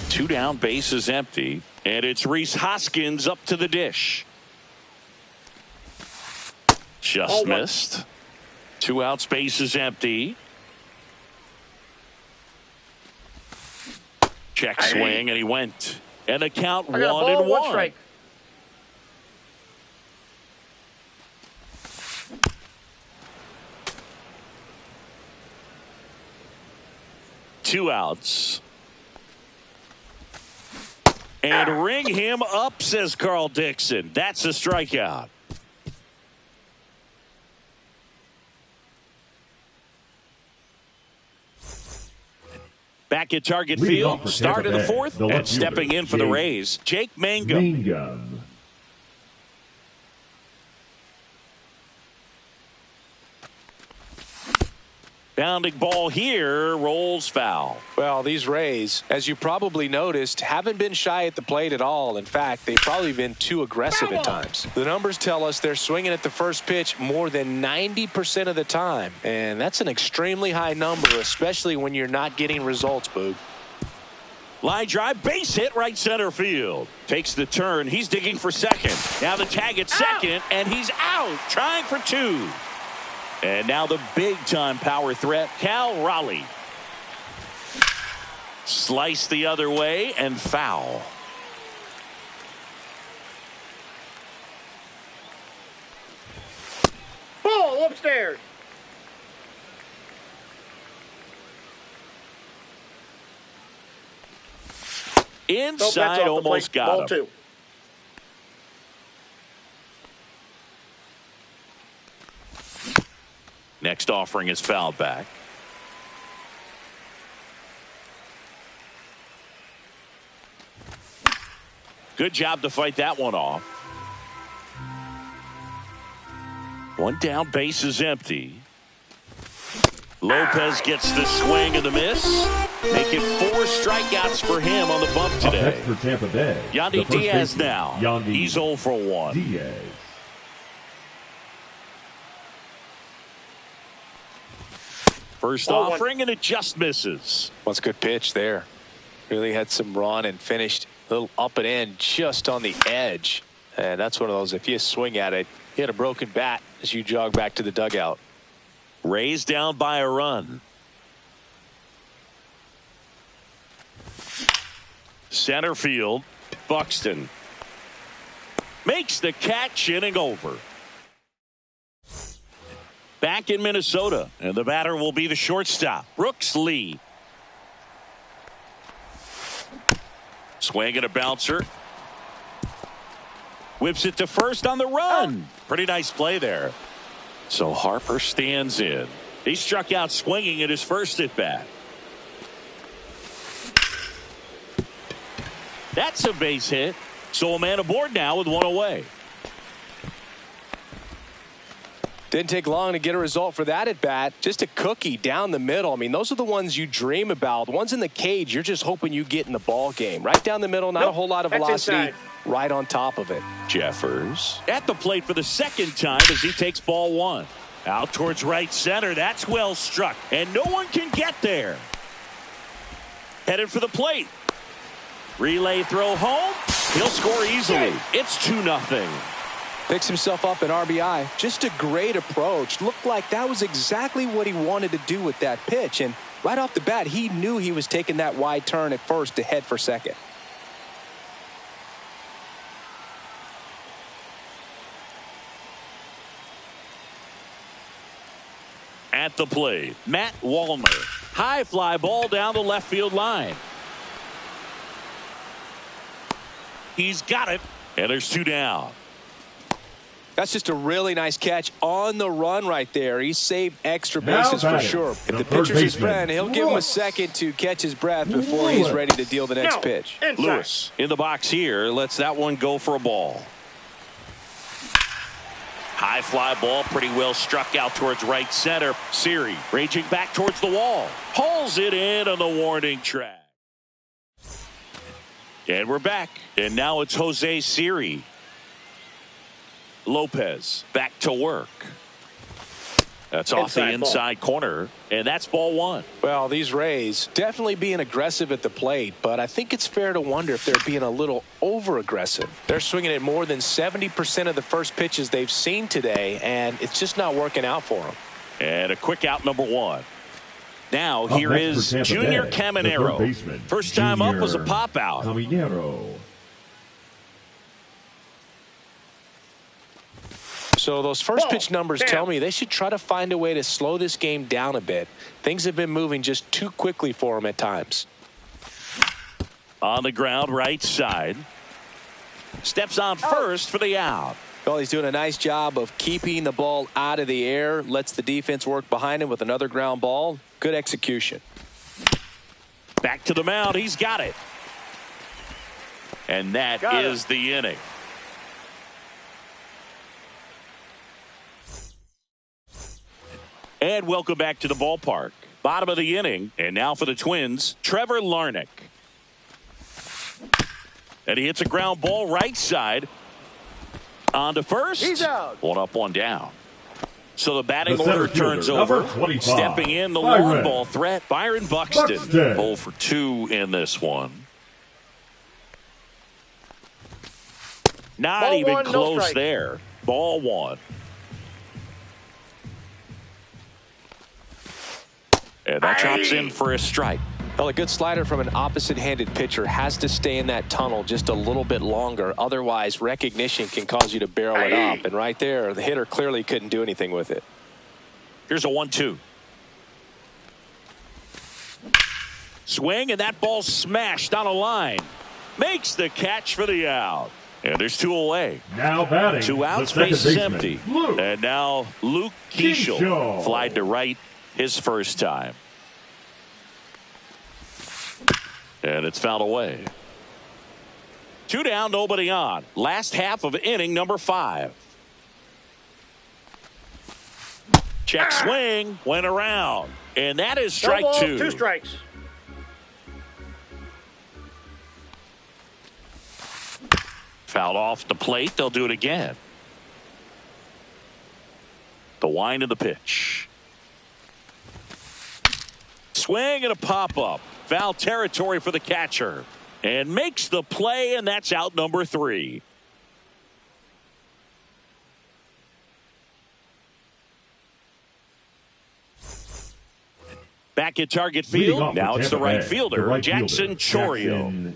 2 down, bases empty. And it's Rhys Hoskins up to the dish. Just missed. 2 outs, bases empty. Check swing, and he went. And the count 1-1. 1 strike. Two outs. And ring him up, says Carl Dixon. That's a strikeout. Back at Target Field, start of the fourth, and stepping in for the Rays, Jake Mangum. Bounding ball here, rolls foul. Well, these Rays, as you probably noticed, haven't been shy at the plate at all. In fact, they've probably been too aggressive at times. The numbers tell us they're swinging at the first pitch more than 90% of the time. And that's an extremely high number, especially when you're not getting results, Boog. Line drive, base hit right center field. Takes the turn. He's digging for second. Now the tag at second, and he's out, trying for 2. And now the big-time power threat, Cal Raleigh. Slice the other way and foul. Ball upstairs. Inside, almost got him. Ball 2. Next offering is fouled back. Good job to fight that one off. 1 down, base is empty. Lopez gets the swing and the miss. Make it 4 strikeouts for him on the bump today. Up next for Tampa Bay, Yandy Diaz now. He's 0 for 1. Diaz. First offering, and it just misses. What's a good pitch there. Really had some run and finished a little up and in just on the edge. And that's one of those, if you swing at it, you hit a broken bat as you jog back to the dugout. Rays down by a run. Center field, Buxton makes the catch, inning over. Back in Minnesota, and the batter will be the shortstop, Brooks Lee. Swing and a bouncer. Whips it to first on the run. Pretty nice play there. So Harper stands in. He struck out swinging at his first at bat. That's a base hit. So a man aboard now with 1 away. Didn't take long to get a result for that at bat. Just a cookie down the middle. I mean, those are the ones you dream about. The ones in the cage, you're just hoping you get in the ball game. Right down the middle, not a whole lot of velocity. Right on top of it. Jeffers at the plate for the second time as he takes ball one. Out towards right center. That's well struck. And no one can get there. Headed for the plate. Relay throw home. He'll score easily. It's 2-0. Picks himself up an RBI. Just a great approach. Looked like that was exactly what he wanted to do with that pitch. And right off the bat, he knew he was taking that wide turn at first to head for second. At the plate, Matt Wallner. High fly ball down the left field line. He's got it. And there's 2 down. That's just a really nice catch on the run right there. He saved extra bases for sure. If the pitcher's his friend, he'll give him a second to catch his breath before he's ready to deal the next pitch. Lewis in the box here lets that one go for a ball. High fly ball pretty well struck out towards right center. Siri raging back towards the wall. Hauls it in on the warning track. And we're back. And now it's Jose Siri. Lopez back to work. That's off the inside corner, and that's ball one. Well, these Rays definitely being aggressive at the plate, but I think it's fair to wonder if they're being a little over-aggressive. They're swinging at more than 70% of the first pitches they've seen today, and it's just not working out for them. And a quick out, number one. Now here is Junior Caminero. First time up was a pop out. Caminero. So those first pitch numbers tell me they should try to find a way to slow this game down a bit. Things have been moving just too quickly for them at times. On the ground, right side. Steps on first for the out. Well, he's doing a nice job of keeping the ball out of the air. Lets the defense work behind him with another ground ball. Good execution. Back to the mound. He's got it. And that is the inning. And welcome back to the ballpark. Bottom of the inning. And now for the Twins, Trevor Larnach. And he hits a ground ball right side. On to first. He's out. 1 up, 1 down. So the batting order turns over. Stepping in the long ball threat, Byron Buxton. 0 for 2 in this one. Not even close there. Ball one. And that chops in for a strike. Well, a good slider from an opposite-handed pitcher has to stay in that tunnel just a little bit longer. Otherwise, recognition can cause you to barrel it up. And right there, the hitter clearly couldn't do anything with it. Here's a 1-2. Swing, and that ball smashed on a line. Makes the catch for the out. And there's 2 away. Now batting. 2 outs, base is empty. And now Luke Keeschel flied to right his first time. And it's fouled away. 2 down, nobody on. Last half of inning number 5. Check swing, went around. And that is strike 2. 2 strikes. Fouled off the plate. They'll do it again. The wind of the pitch. Swing and a pop-up. Foul territory for the catcher. And makes the play, and that's out number 3. Back at target field. Now it's the right fielder, Jackson Chourio.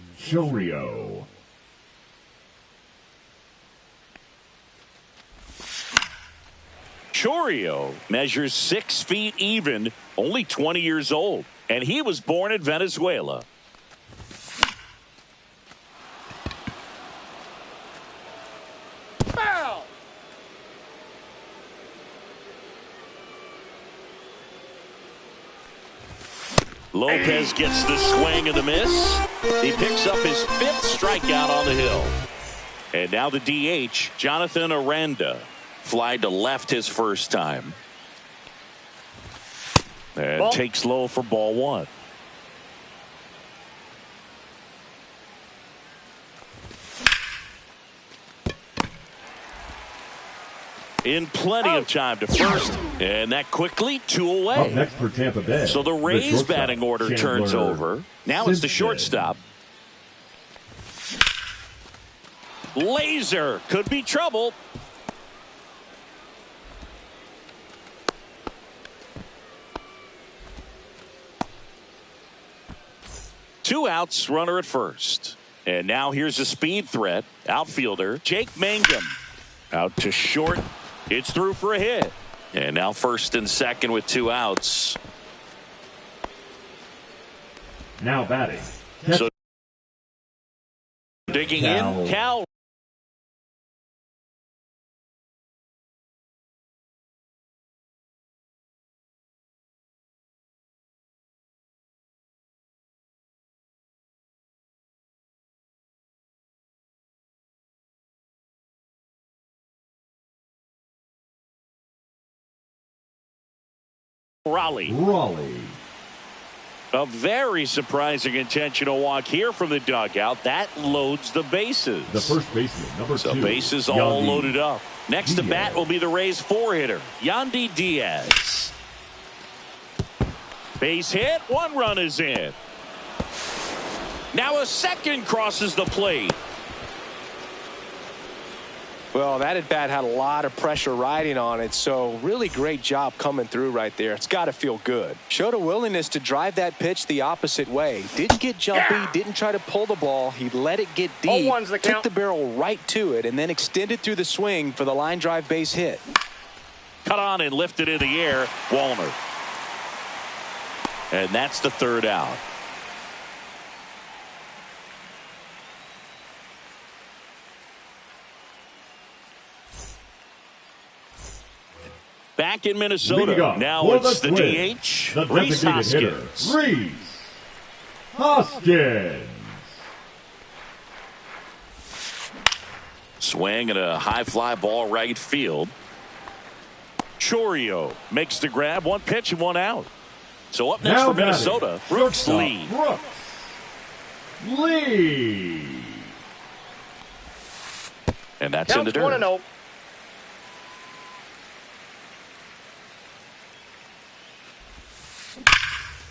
Chourio measures 6 feet even, only 20 years old, and he was born in Venezuela. Foul. Lopez gets the swing and the miss. He picks up his 5th strikeout on the hill. And now the DH, Jonathan Aranda. Fly to left his first time. And Ball. takes low for ball one. In plenty of time to first. And that quickly, 2 away. Up next for Tampa Bay. So the Rays batting order turns over. Now it's the shortstop. Laser could be trouble. Two outs, runner at first. And now here's a speed threat. Outfielder Jake Mangum. Out to short. It's through for a hit. And now first and second with 2 outs. Now batting. So digging in, Cal. Raleigh. A very surprising intentional walk here from the dugout. That loads the bases. The first baseman, number 2. So bases all loaded up. Next to bat will be the Rays 4-hitter, Yandy Diaz. Base hit, 1 run is in. Now a second crosses the plate. Well, that at bat had a lot of pressure riding on it, so really great job coming through right there. It's got to feel good. Showed a willingness to drive that pitch the opposite way. Didn't get jumpy, didn't try to pull the ball. He let it get deep, 0-1's the count. took the barrel right to it, and then extended through the swing for the line drive base hit. Cut on and lifted in the air, Wallner. And that's the 3rd out. Back in Minnesota. Now it's the DH, the Rhys designated Hoskins. hitter, Rhys Hoskins. Swing and a high fly ball right field. Chourio makes the grab. 1 pitch and 1 out. So up next Now for Minnesota, Brooks Lee. And that's in the dirt. 1-0.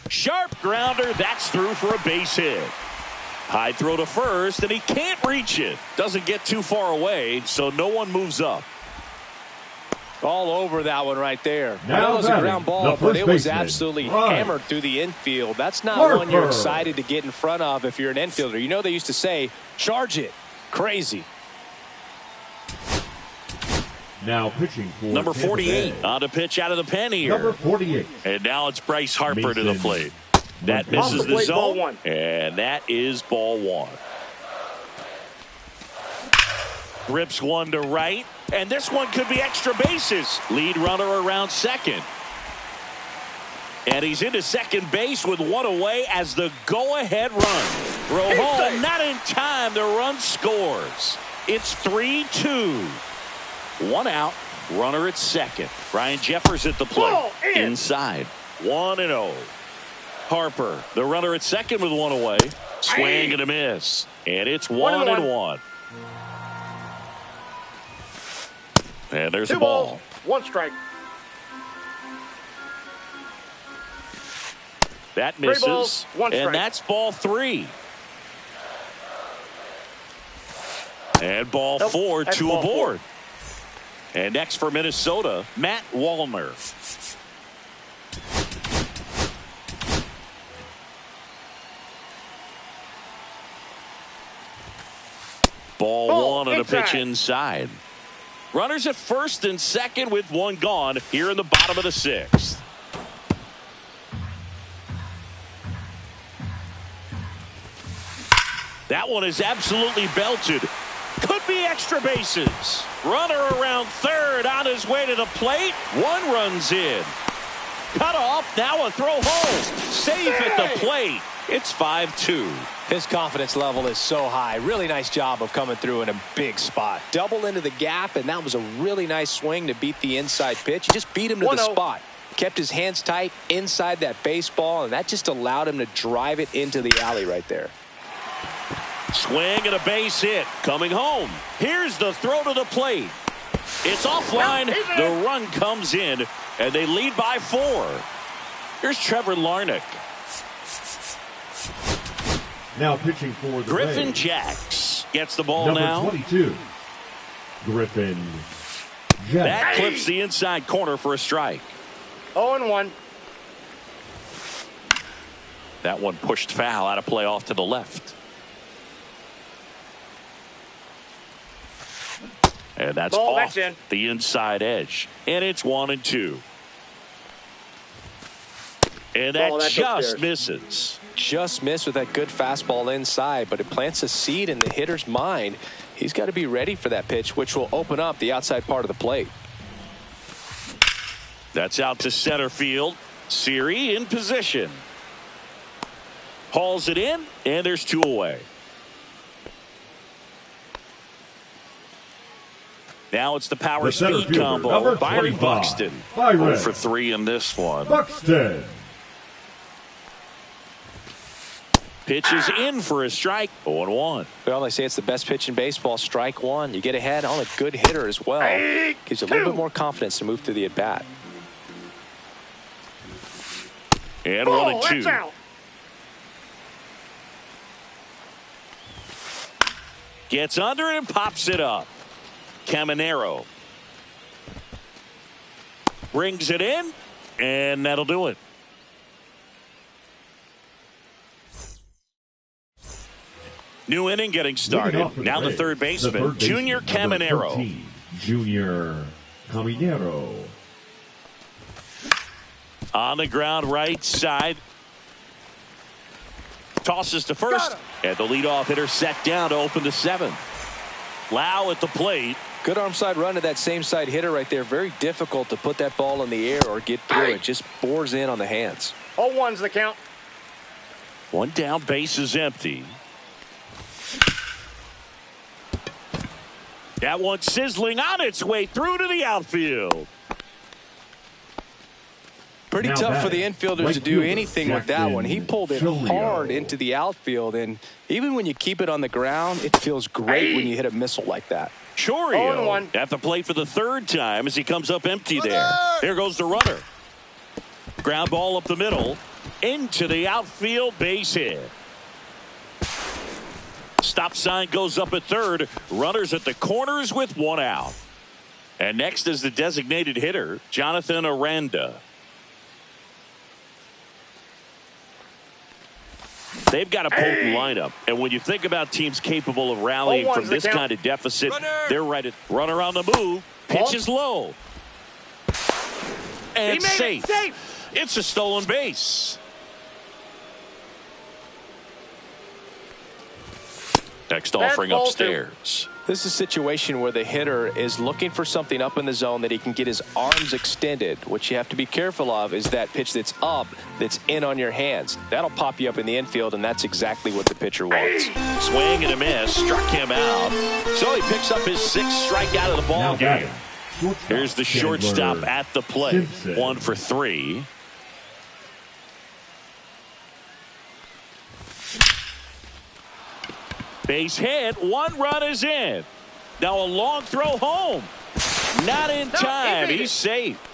Sharp grounder. That's through for a base hit. High throw to first, and he can't reach it. Doesn't get too far away, so no one moves up. All over that one right there. Now it was a ground ball, but it was absolutely hammered through the infield. That's not one you're excited to get in front of if you're an infielder. You know they used to say, charge it. Crazy. Now pitching for number 48 on a pitch out of the pen here. Number 48. And now it's Bryce Harper to the plate. That misses the zone, and that is ball 1. Rips one to right, and this one could be extra bases. Lead runner around second. And he's into second base with 1 away as the go-ahead run. Throw home, not in time. The run scores. It's 3-2. 1 out, runner at second. Brian Jeffers at the plate. Inside, 1-0. Harper, the runner at second with 1 away. Swing and a miss. And it's 1-1. And there's 2 a ball. 1 strike. That 3 misses. balls, 1 strike. And that's ball 3. And ball 4, 2 aboard. And next for Minnesota, Matt Wallner. Ball 1 on a pitch inside. Runners at first and second with 1 gone here in the bottom of the 6th. That one is absolutely belted. Could be extra bases. Runner around third on his way to the plate. 1 runs in. Cut off. Now a throw home. Safe at the plate. It's 5-2. His confidence level is so high. Really nice job of coming through in a big spot. Double into the gap, and that was a really nice swing to beat the inside pitch. He just beat him to the spot. Kept his hands tight inside that baseball, and that just allowed him to drive it into the alley right there. Swing and a base hit. Coming home. Here's the throw to the plate. It's offline. The run comes in, and they lead by 4. Here's Trevor Larnach. Now pitching for the Griffin Rays. Jacks gets the ball Number now. 22, Griffin Jacks. That clips the inside corner for a strike. 0-1. That one pushed foul out of play off to the left. And that's Ball, off that's in. the inside edge. And it's 1-2. And that Ball, that's just upstairs. misses. Just missed with that good fastball inside, but it plants a seed in the hitter's mind. He's got to be ready for that pitch, which will open up the outside part of the plate. That's out to center field. Siri in position. Hauls it in, and there's 2 away. Now it's the power The center speed fielder, combo. number Byron 25, Buxton. Byron 0 for 3 in this one. Buxton. Pitches in for a strike. 0-1. Well, they say it's the best pitch in baseball. Strike one. You get ahead on a good hitter as well. Gives you a little bit more confidence to move through the at-bat. And Oh, 1-2. that's out. Gets under it and pops it up. Caminero brings it in, and that'll do it. New inning getting started. Now the third baseman, Junior Caminero. 13, Junior Caminero. On the ground right side. Tosses to first, and the leadoff hitter set down to open the 7th. Lau at the plate. Good arm side run to that same side hitter right there. Very difficult to put that ball in the air or get through it. Just bores in on the hands. 0-1's the count. One down, base is empty. That one sizzling on its way through to the outfield. Pretty Now tough for the batting, infielders right to do fielder, anything with that one. He pulled it Jackson hard Chourio. into the outfield, and even when you keep it on the ground, it feels great when you hit a missile like that. Chourio 0-1. at the plate for the 3rd time as he comes up empty there. There goes the runner. Ground ball up the middle into the outfield, base hit. Stop sign goes up at 3rd. Runners at the corners with 1 out. And next is the designated hitter, Jonathan Aranda. They've got a potent lineup, and when you think about teams capable of rallying 0-1's from the this count. kind of deficit, they're right at runner on the move. Pitch is low. And He made safe. it safe. It's a stolen base. Next offering ball upstairs. This is a situation where the hitter is looking for something up in the zone that he can get his arms extended. What you have to be careful of is that pitch that's up, that's in on your hands. That'll pop you up in the infield, and that's exactly what the pitcher wants. Swing and a miss. Struck him out. So he picks up his 6th strikeout of the ball Now game. batting, shortstop, Here's the Chandler shortstop at the plate. Simpson. 1 for 3. Base hit. 1 run is in. Now a long throw home. Not in time. he made He's it. safe.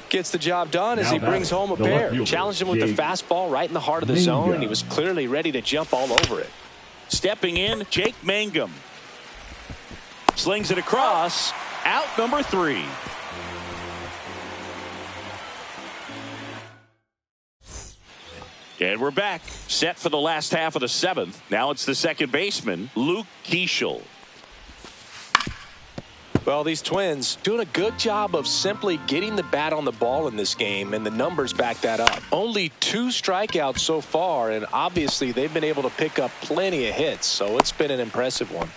Gets the job done as Now he brings batting, home a the left pair. fielder, Challenged him with the Jake fastball right in the heart of the Mangum. zone, and he was clearly ready to jump all over it. Stepping in, Jake Mangum. Slings it across. Out number 3. And we're back. Set for the last half of the 7th. Now it's the second baseman, Luke Keeschel. Well, these Twins doing a good job of simply getting the bat on the ball in this game, and the numbers back that up. Only 2 strikeouts so far, and obviously they've been able to pick up plenty of hits, so it's been an impressive one.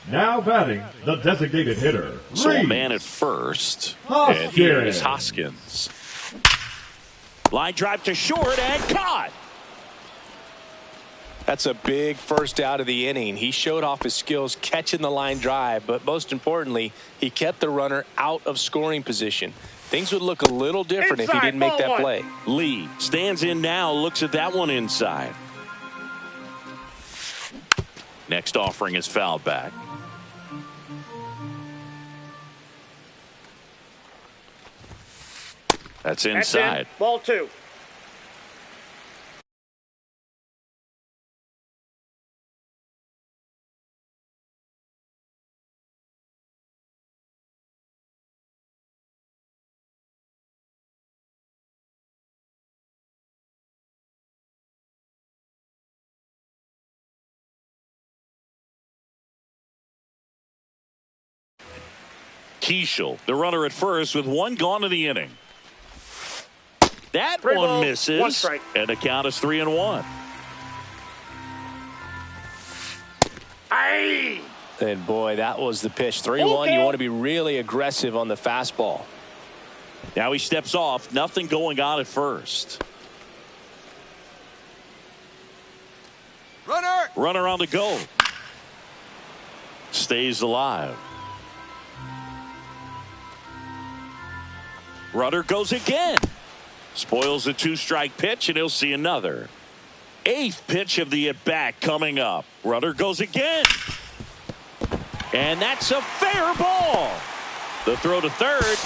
Now batting, the designated hitter. So a man at first. And here is Hoskins. Line drive to short and caught. That's a big first out of the inning. He showed off his skills catching the line drive, but most importantly, he kept the runner out of scoring position. Things would look a little different if he didn't make that play. Lee stands in now, looks at that one inside. Next offering is fouled back. That's inside. Ball 2. Keishel, the runner at first with one gone in the inning. That Three one balls, misses. 1 strike. And the count is 3-1. Aye. And boy, that was the pitch. 3-1. You want to be really aggressive on the fastball. Now he steps off. Nothing going on at first. Runner on the go. Stays alive. Runner goes again. Spoils a 2-strike pitch, and he'll see another. 8th pitch of the at-bat coming up. Runner goes again. And that's a fair ball. The throw to third,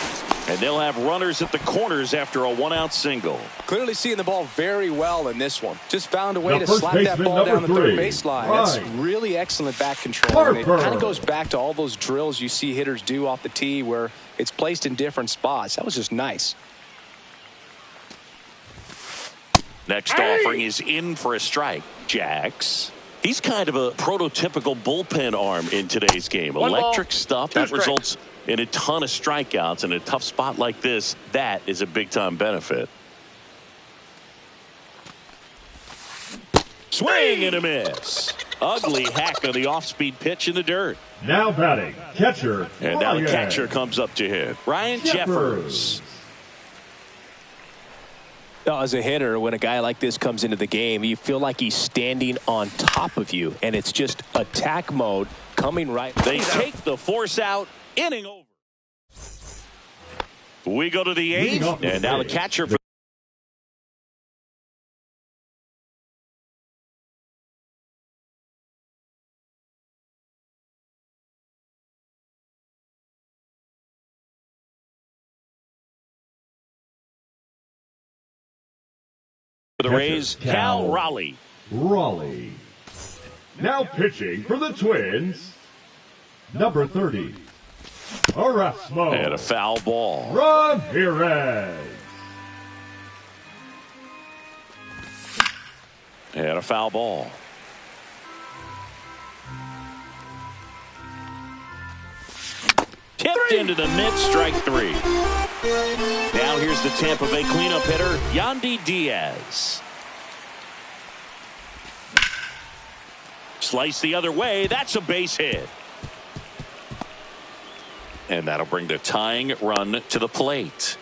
and they'll have runners at the corners after a 1-out single. Clearly seeing the ball very well in this one. Just found a way to slap that ball down the third baseline. Right. That's really excellent back control. And it kind of goes back to all those drills you see hitters do off the tee where it's placed in different spots. That was just nice. Next offering is in for a strike. Jax. He's kind of a prototypical bullpen arm in today's game. Electric stuff that results in a ton of strikeouts in a tough spot like this. That is a big-time benefit. Swing and a miss. Ugly hack on the off-speed pitch in the dirt. Now batting, catcher. And now the catcher comes up to hit. Ryan Jeffers. As a hitter, when a guy like this comes into the game, you feel like he's standing on top of you, and it's just attack mode coming right. They take the force out. Inning over. We go to the 8th, and now the catcher for the Rays, Cal Raleigh. Now pitching for the Twins, number 30, Erasmo. And a foul ball. Ramirez. And a foul ball. Tipped into the mid, strike 3. Now here's the Tampa Bay cleanup hitter, Yandy Diaz. Slice the other way. That's a base hit. And that'll bring the tying run to the plate.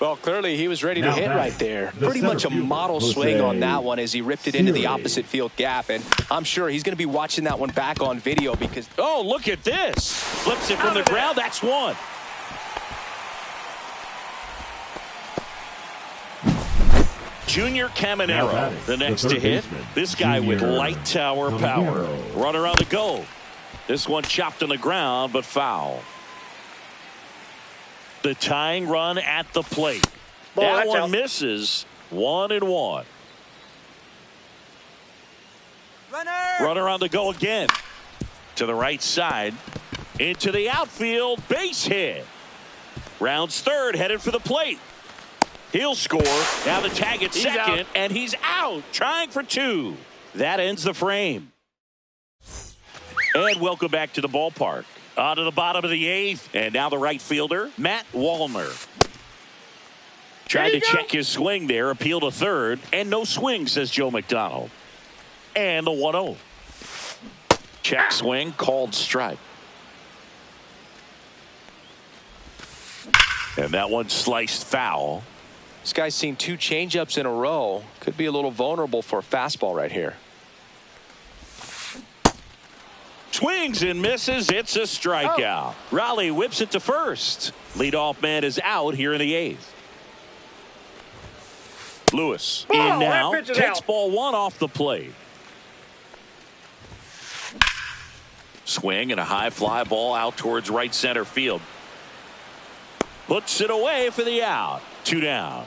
Well, clearly he was ready to hit right there. Pretty much a model swing on that one as he ripped it into the opposite field gap. And I'm sure he's going to be watching that one back on video because... Oh, look at this. Flips it from the ground. That's one. Junior Caminero, the next to hit. This guy with light tower power. Runner on the go. This one chopped on the ground, but foul. The tying run at the plate. That one misses. 1-1. Runner on the go again. To the right side. Into the outfield. Base hit. Rounds third. Headed for the plate. He'll score. Now the tag at second. And he's out. Trying for 2. That ends the frame. And welcome back to the ballpark. On to the bottom of the 8th. And now the right fielder, Matt Wallner. Tried to check his swing there. Appeal to third. And no swing, says Joe McDonald. And the 1-0. Check swing, called strike. And that one sliced foul. This guy's seen 2 changeups in a row. Could be a little vulnerable for a fastball right here. Swings and misses. It's a strikeout. Raleigh whips it to first. Leadoff man is out here in the 8th. Lewis in now. Takes ball 1 off the plate. Swing and a high fly ball out towards right center field. Puts it away for the out. 2 down.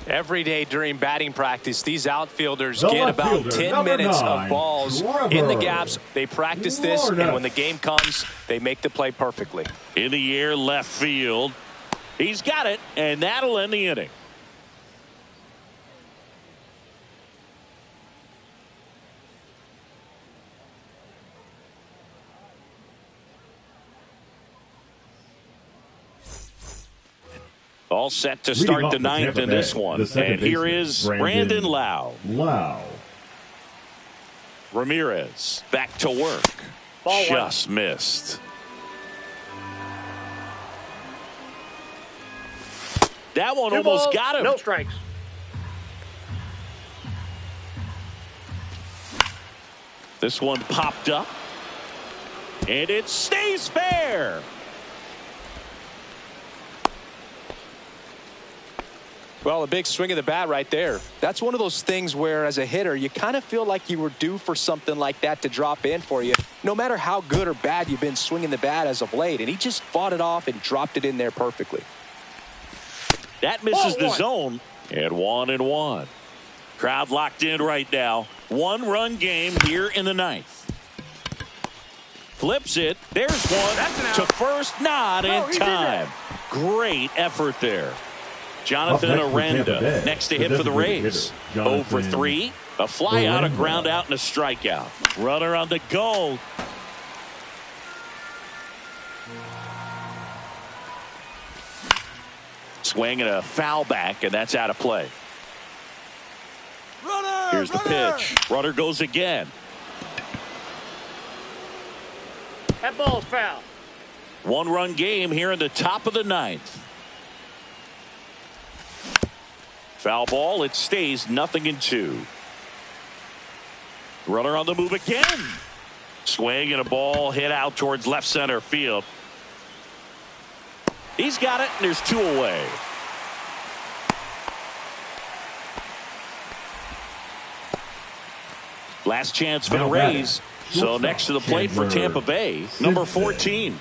Every day during batting practice, these outfielders get about 10 minutes of balls in the gaps. They practice this, and when the game comes, they make the play perfectly. In the air, left field. He's got it, and that'll end the inning. All set to start the 9th in this one. And here is Brandon Lowe. Ramirez back to work. Just missed. That one almost got him. No strikes. This one popped up. And it stays fair. Well, a big swing of the bat right there. That's one of those things where, as a hitter, you kind of feel like you were due for something like that to drop in for you, no matter how good or bad you've been swinging the bat as of late. And he just fought it off and dropped it in there perfectly. That misses the zone. And 1-1. Crowd locked in right now. 1-run game here in the 9th. Flips it. There's one to first, not in time. Great effort there. Jonathan Aranda next to hit for the Rays. 0 for 3. A fly out, a ground out, and a strikeout. Runner on the go. Swing and a foul back, and that's out of play. Here's the pitch. Runner goes again. That ball's foul. 1-run game here in the top of the 9th. Foul ball. It stays 0-2. Runner on the move again. Swing and a ball hit out towards left center field. He's got it, and there's 2 away. Last chance for the Rays. So next to the plate for Tampa Bay, number 14.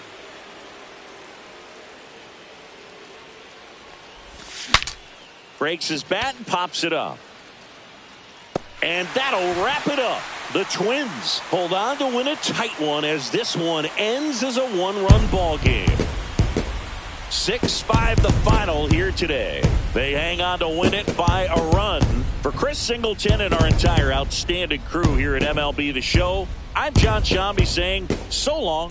Breaks his bat and pops it up. And that'll wrap it up. The Twins hold on to win a tight one as this one ends as a 1-run ball game. 6-5 the final here today. They hang on to win it by a run. For Chris Singleton and our entire outstanding crew here at MLB The Show, I'm John Shambi saying so long.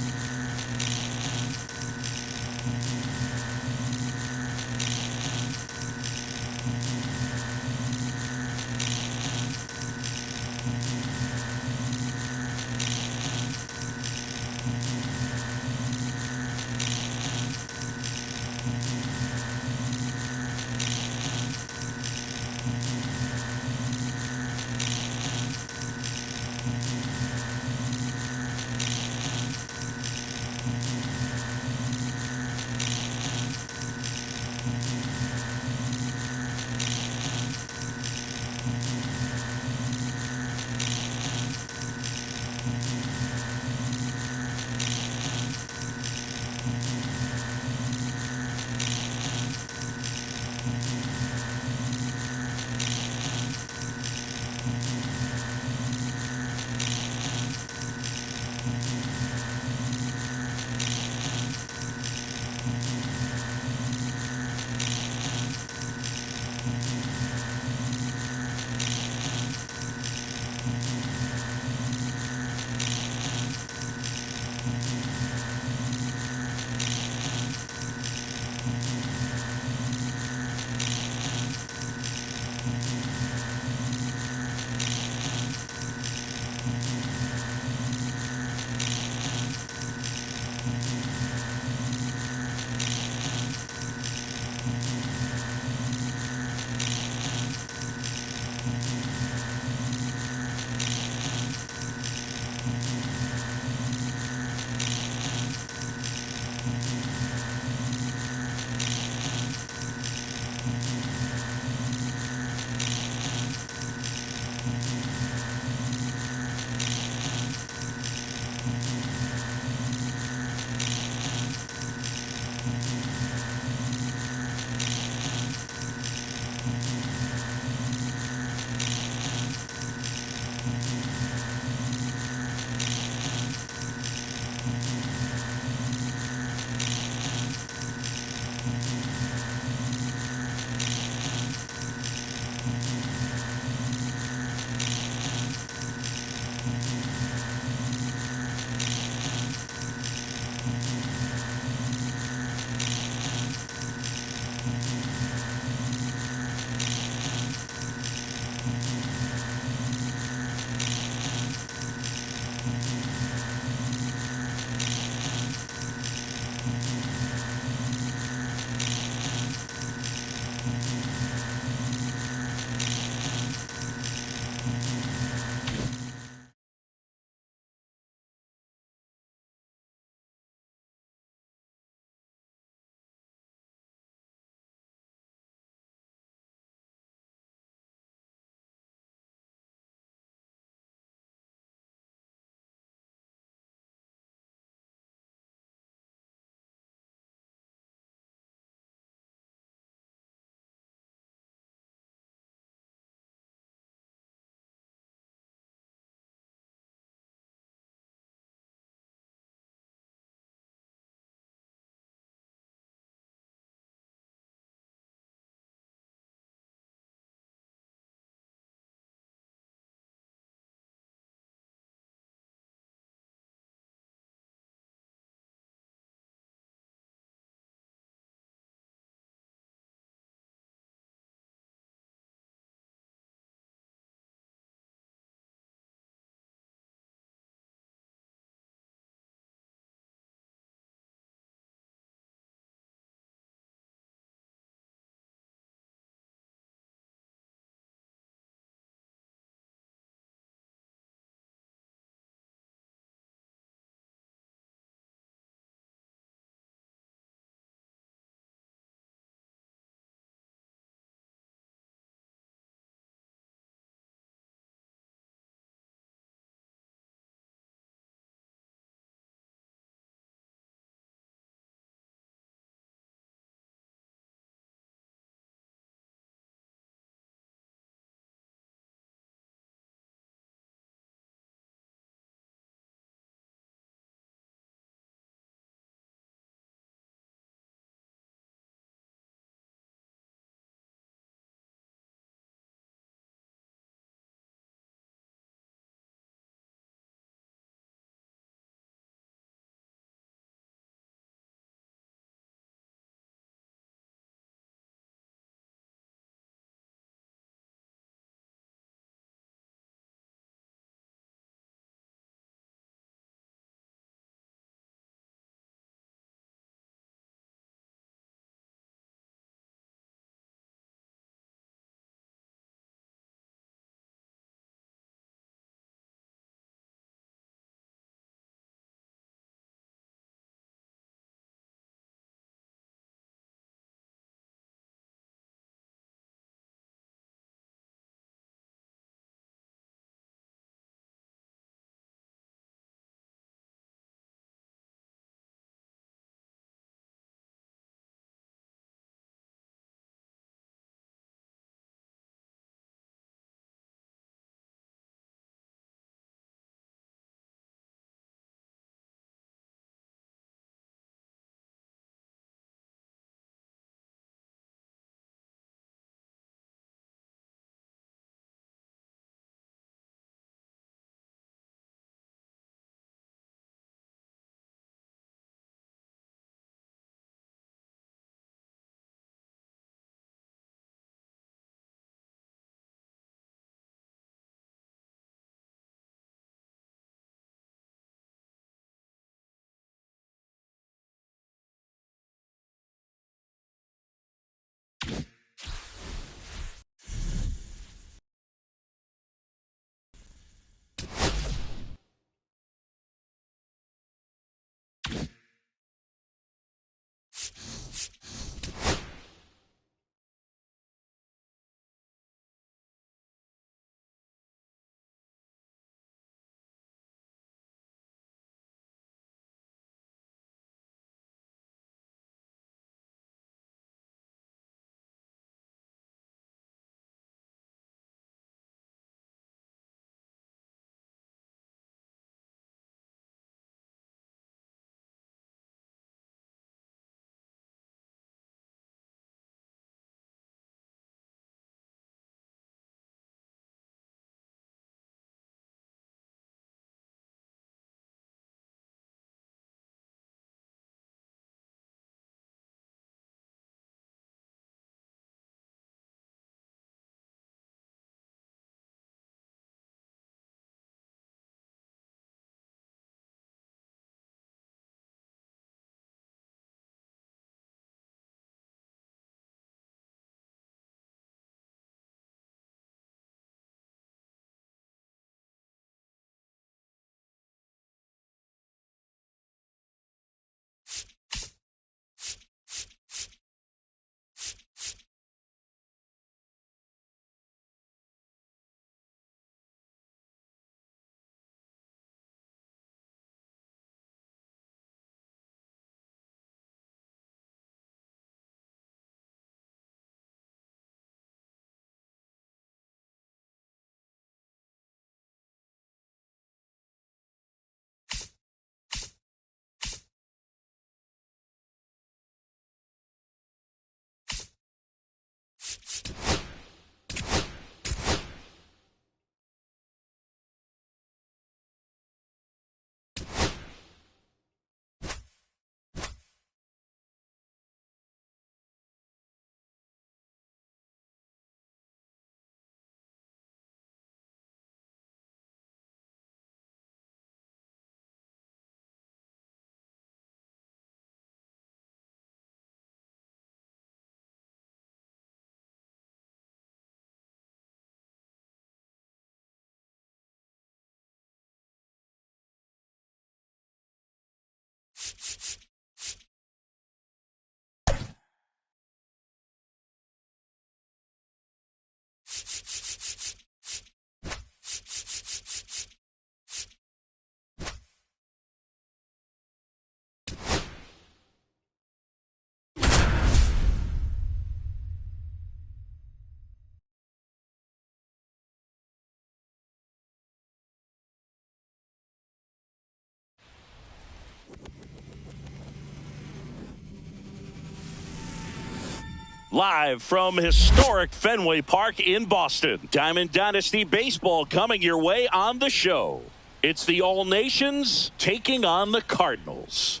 Live from historic Fenway Park in Boston. Diamond Dynasty Baseball coming your way on the show. It's the All Nations taking on the Cardinals.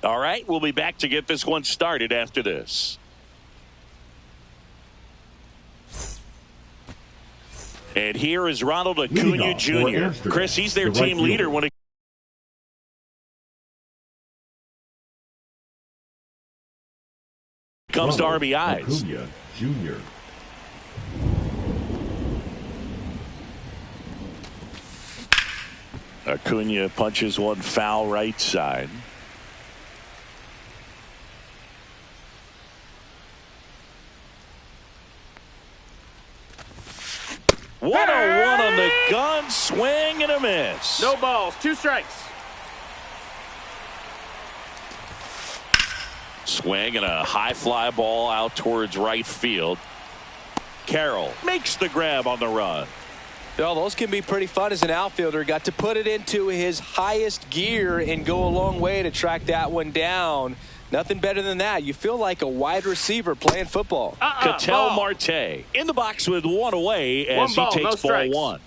All right, we'll be back to get this one started after this. And here is Ronald Acuna Jr. Chris, he's their team leader when it comes to RBIs. Acuna Jr. Acuna punches one foul right side. What a one on the gun, swing and a miss. No balls, 2 strikes. Swing and a high fly ball out towards right field. Carroll makes the grab on the run. Well, those can be pretty fun as an outfielder. Got to put it into his highest gear and go a long way to track that one down. Nothing better than that. You feel like a wide receiver playing football. Ketel Marte in the box with one away as he takes ball 1.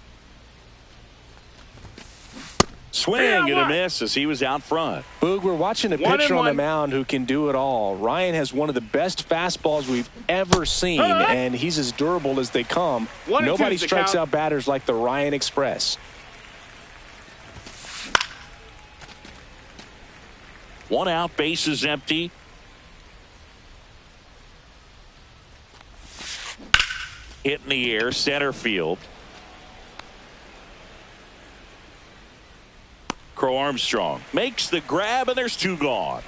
Swing and a miss as he was out front. Boog, we're watching a pitcher on the mound who can do it all. Ryan has one of the best fastballs we've ever seen, and he's as durable as they come. Nobody strikes out batters like the Ryan Express. 1 out, bases empty. Hit in the air, center field. Crow Armstrong makes the grab, and there's 2 gone.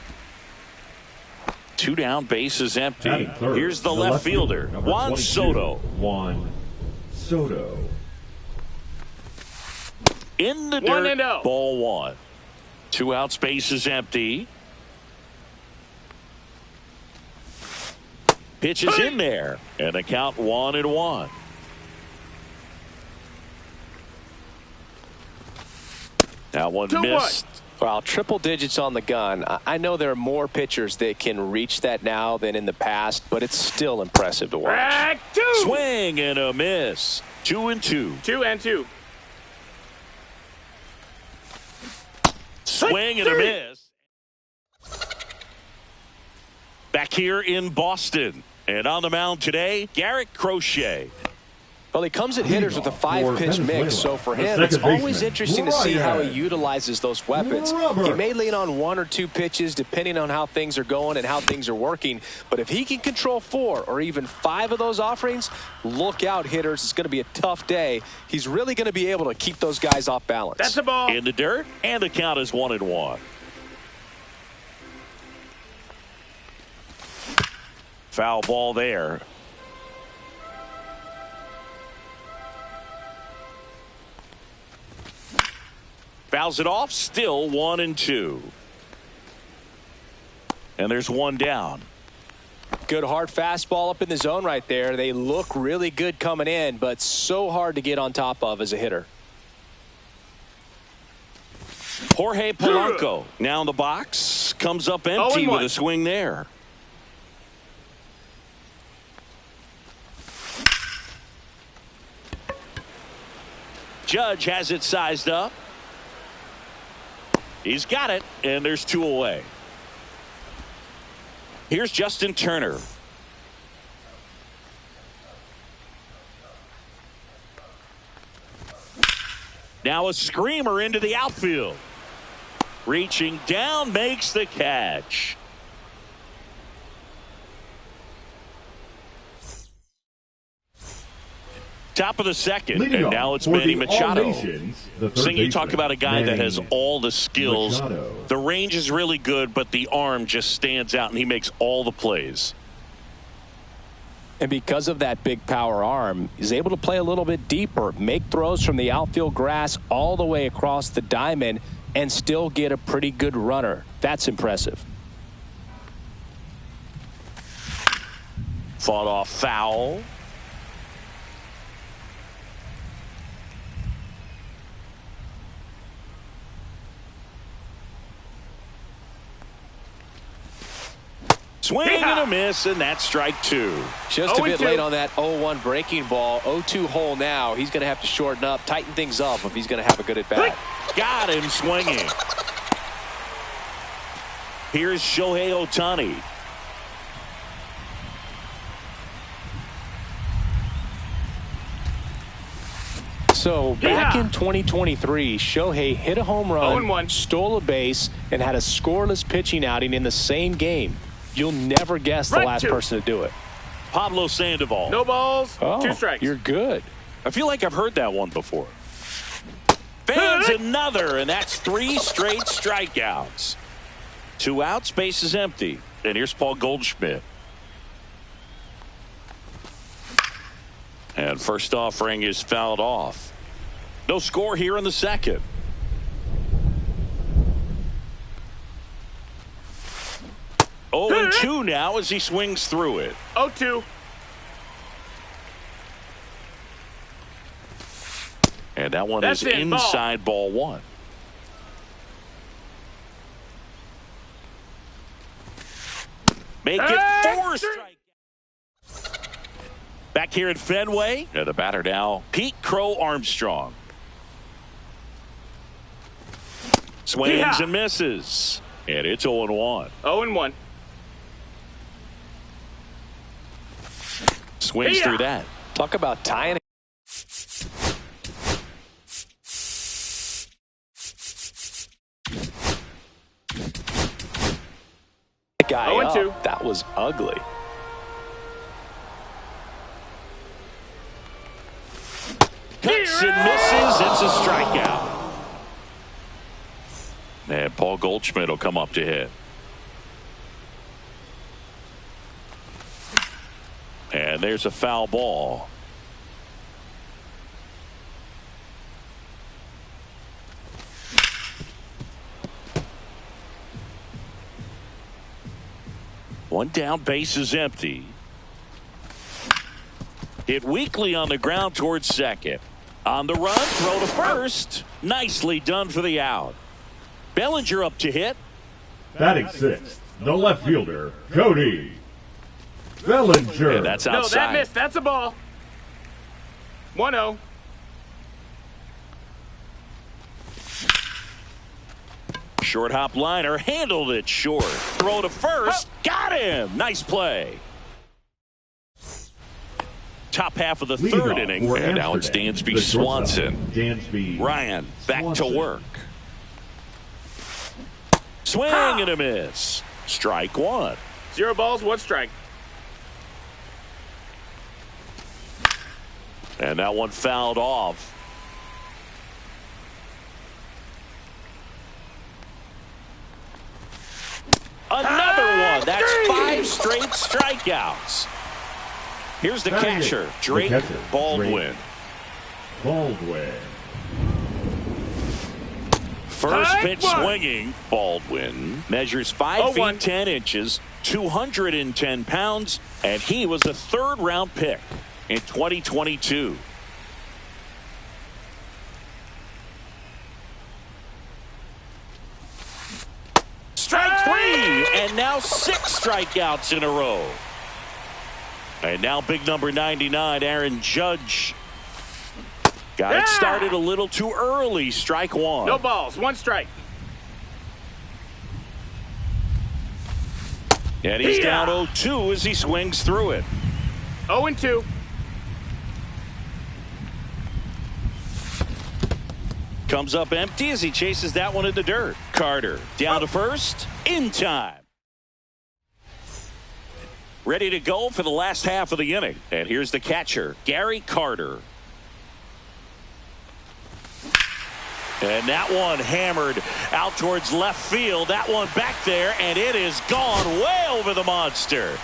2 down, bases empty. Here's the left fielder, Juan Soto. Juan Soto. In the dirt, ball 1. 2 outs, bases empty. Pitch is in there, and the count 1-1. That one missed. Well, triple digits on the gun. I know there are more pitchers that can reach that now than in the past, but it's still impressive to watch. Swing and a miss. 2-2. 2-2. Swing and a miss. Back here in Boston. And on the mound today, Garrett Crochet. Well, he comes at hitters with a 5-pitch mix, so for him, it's always interesting to see how he utilizes those weapons. He may lean on 1 or 2 pitches depending on how things are going and how things are working, but if he can control 4 or even 5 of those offerings, look out, hitters. It's going to be a tough day. He's really going to be able to keep those guys off balance. That's a ball. In the dirt, and the count is 1-1. Foul ball there. Fouls it off, still 1-2. And there's 1 down. Good hard fastball up in the zone right there. They look really good coming in, but so hard to get on top of as a hitter. Jorge Polanco now in the box. Comes up empty with a swing there. Judge has it sized up. He's got it, and there's 2 away. Here's Justin Turner. Now a screamer into the outfield. Reaching down, makes the catch. Top of the second, and now it's Manny Machado. Sing, you talk about a guy that has all the skills. The range is really good, but the arm just stands out, and he makes all the plays. And because of that big power arm, he's able to play a little bit deeper, make throws from the outfield grass all the way across the diamond, and still get a pretty good runner. That's impressive. Fought off foul. Swing and a miss, and that's strike 2. Just a bit late on that 0-1 breaking ball. 0-2 hole now. He's going to have to shorten up, tighten things up if he's going to have a good at-bat. Got him swinging. Here's Shohei Ohtani. So back in 2023, Shohei hit a home run, stole a base, and had a scoreless pitching outing in the same game. You'll never guess the last person to do it. Pablo Sandoval. No balls, 2 strikes. You're good. I feel like I've heard that one before. Fans another, and that's 3 straight strikeouts. 2 outs, base is empty. And here's Paul Goldschmidt. And first offering is fouled off. No score here in the second. Oh, and 2 now as he swings through it. 0-2. And that one is inside ball 1. Make it 4 strikes. Back here at Fenway, and the batter now, Pete Crow Armstrong. Swings and misses. And it's 0-1. 0-1. Swings through that. Talk about tying it. Guy 0-2. up. That was ugly. Cuts and misses. It's a strikeout. And Paul Goldschmidt will come up to hit. And there's a foul ball. One down, base is empty. Hit weakly on the ground towards second. On the run, throw to first. Nicely done for the out. Bellinger up to hit. Batting 6th, the left fielder, Cody Bellinger. And that's outside. No, that missed. That's a ball. 1-0. Short hop liner, handled it short. Throw to first. Got him. Nice play. Top half of the third inning. And now it's Dansby Swanson. Ryan back to work. Swing and a miss. Strike 1. 0 balls, 1 strike. And that one fouled off. Another one. That's 5 straight strikeouts. Here's the catcher, Drake Baldwin. First pitch swinging. Baldwin measures 5 feet 10 inches, 210 pounds, and he was a 3rd-round pick in 2022. Strike 3, and now 6 strikeouts in a row. And now big number 99, Aaron Judge. Got it started a little too early. Strike 1. No balls, 1 strike. And he's down 0-2 as he swings through it. 0-2. Comes up empty as he chases that one in the dirt. Carter down to first in time. Ready to go for the last half of the inning. And here's the catcher, Gary Carter. And that one hammered out towards left field. That one back there, and it is gone way over the monster.